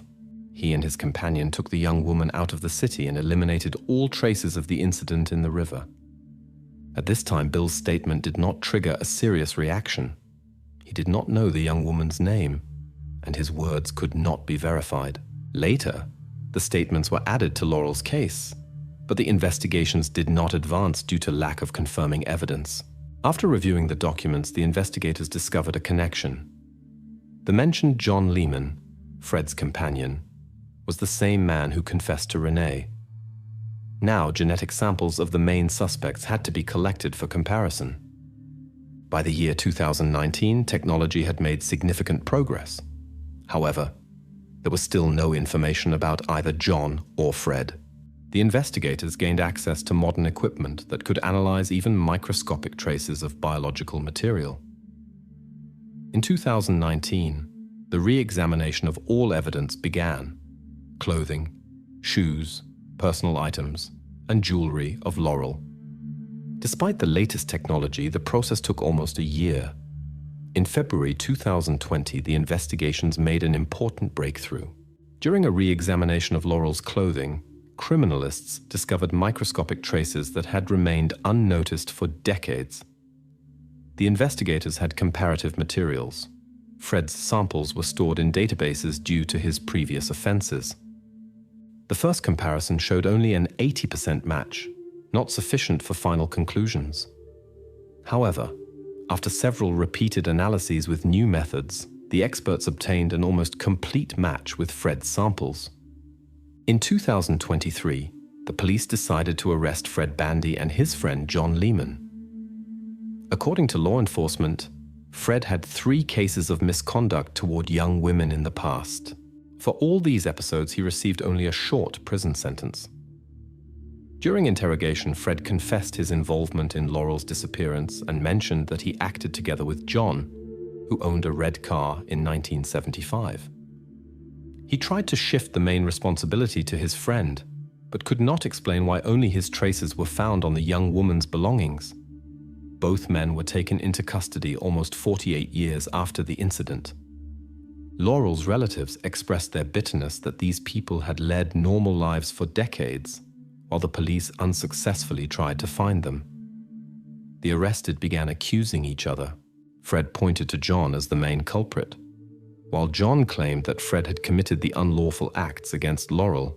He and his companion took the young woman out of the city and eliminated all traces of the incident in the river. At this time, Bill's statement did not trigger a serious reaction. He did not know the young woman's name, and his words could not be verified. Later, the statements were added to Laurel's case, but the investigations did not advance due to lack of confirming evidence. After reviewing the documents, the investigators discovered a connection. The mentioned John Lehman, Fred's companion, was the same man who confessed to Renee. Now, genetic samples of the main suspects had to be collected for comparison. By the year 2019, technology had made significant progress. However, there was still no information about either John or Fred. The investigators gained access to modern equipment that could analyze even microscopic traces of biological material. In 2019, the re-examination of all evidence began: clothing, shoes, personal items, and jewelry of Laurel. Despite the latest technology, the process took almost a year. In February 2020, the investigations made an important breakthrough. During a re-examination of Laurel's clothing, criminalists discovered microscopic traces that had remained unnoticed for decades. The investigators had comparative materials. Fred's samples were stored in databases due to his previous offenses. The first comparison showed only an 80% match, not sufficient for final conclusions. However, after several repeated analyses with new methods, the experts obtained an almost complete match with Fred's samples. In 2023, the police decided to arrest Fred Bandy and his friend John Lehman. According to law enforcement, Fred had 3 cases of misconduct toward young women in the past. For all these episodes, he received only a short prison sentence. During interrogation, Fred confessed his involvement in Laurel's disappearance and mentioned that he acted together with John, who owned a red car in 1975. He tried to shift the main responsibility to his friend, but could not explain why only his traces were found on the young woman's belongings. Both men were taken into custody almost 48 years after the incident. Laurel's relatives expressed their bitterness that these people had led normal lives for decades, while the police unsuccessfully tried to find them. The arrested began accusing each other. Fred pointed to John as the main culprit, while John claimed that Fred had committed the unlawful acts against Laurel.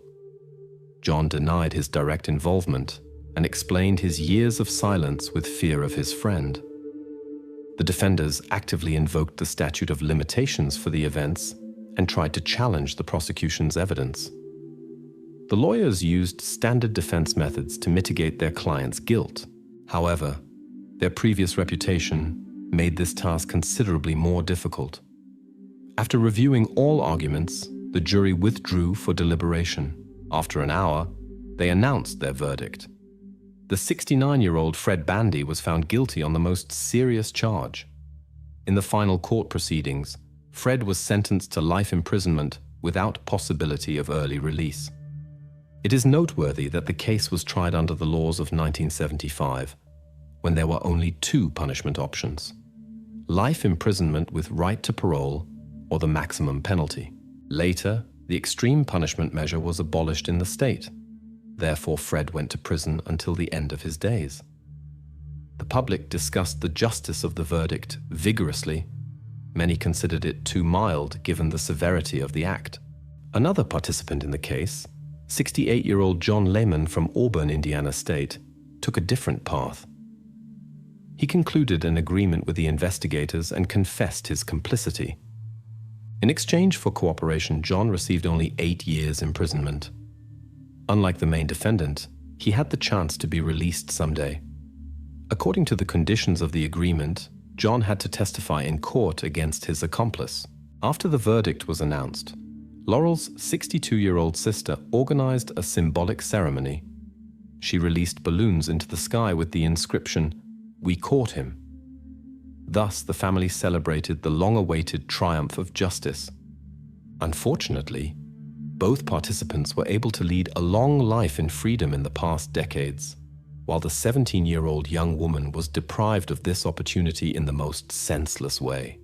John denied his direct involvement and explained his years of silence with fear of his friend. The defenders actively invoked the statute of limitations for the events and tried to challenge the prosecution's evidence. The lawyers used standard defense methods to mitigate their client's guilt. However, their previous reputation made this task considerably more difficult. After reviewing all arguments, the jury withdrew for deliberation. After an hour, they announced their verdict. The 69-year-old Fred Bandy was found guilty on the most serious charge. In the final court proceedings, Fred was sentenced to life imprisonment without possibility of early release. It is noteworthy that the case was tried under the laws of 1975, when there were only 2 punishment options: life imprisonment with right to parole or the maximum penalty. Later, the extreme punishment measure was abolished in the state. Therefore, Fred went to prison until the end of his days. The public discussed the justice of the verdict vigorously. Many considered it too mild given the severity of the act. Another participant in the case, 68-year-old John Lehman from Auburn, Indiana State, took a different path. He concluded an agreement with the investigators and confessed his complicity. In exchange for cooperation, John received only 8 years imprisonment. Unlike the main defendant, he had the chance to be released someday. According to the conditions of the agreement, John had to testify in court against his accomplice. After the verdict was announced, Laurel's 62-year-old sister organized a symbolic ceremony. She released balloons into the sky with the inscription, "We caught him." Thus, the family celebrated the long-awaited triumph of justice. Unfortunately, both participants were able to lead a long life in freedom in the past decades. while the 17-year-old young woman was deprived of this opportunity in the most senseless way.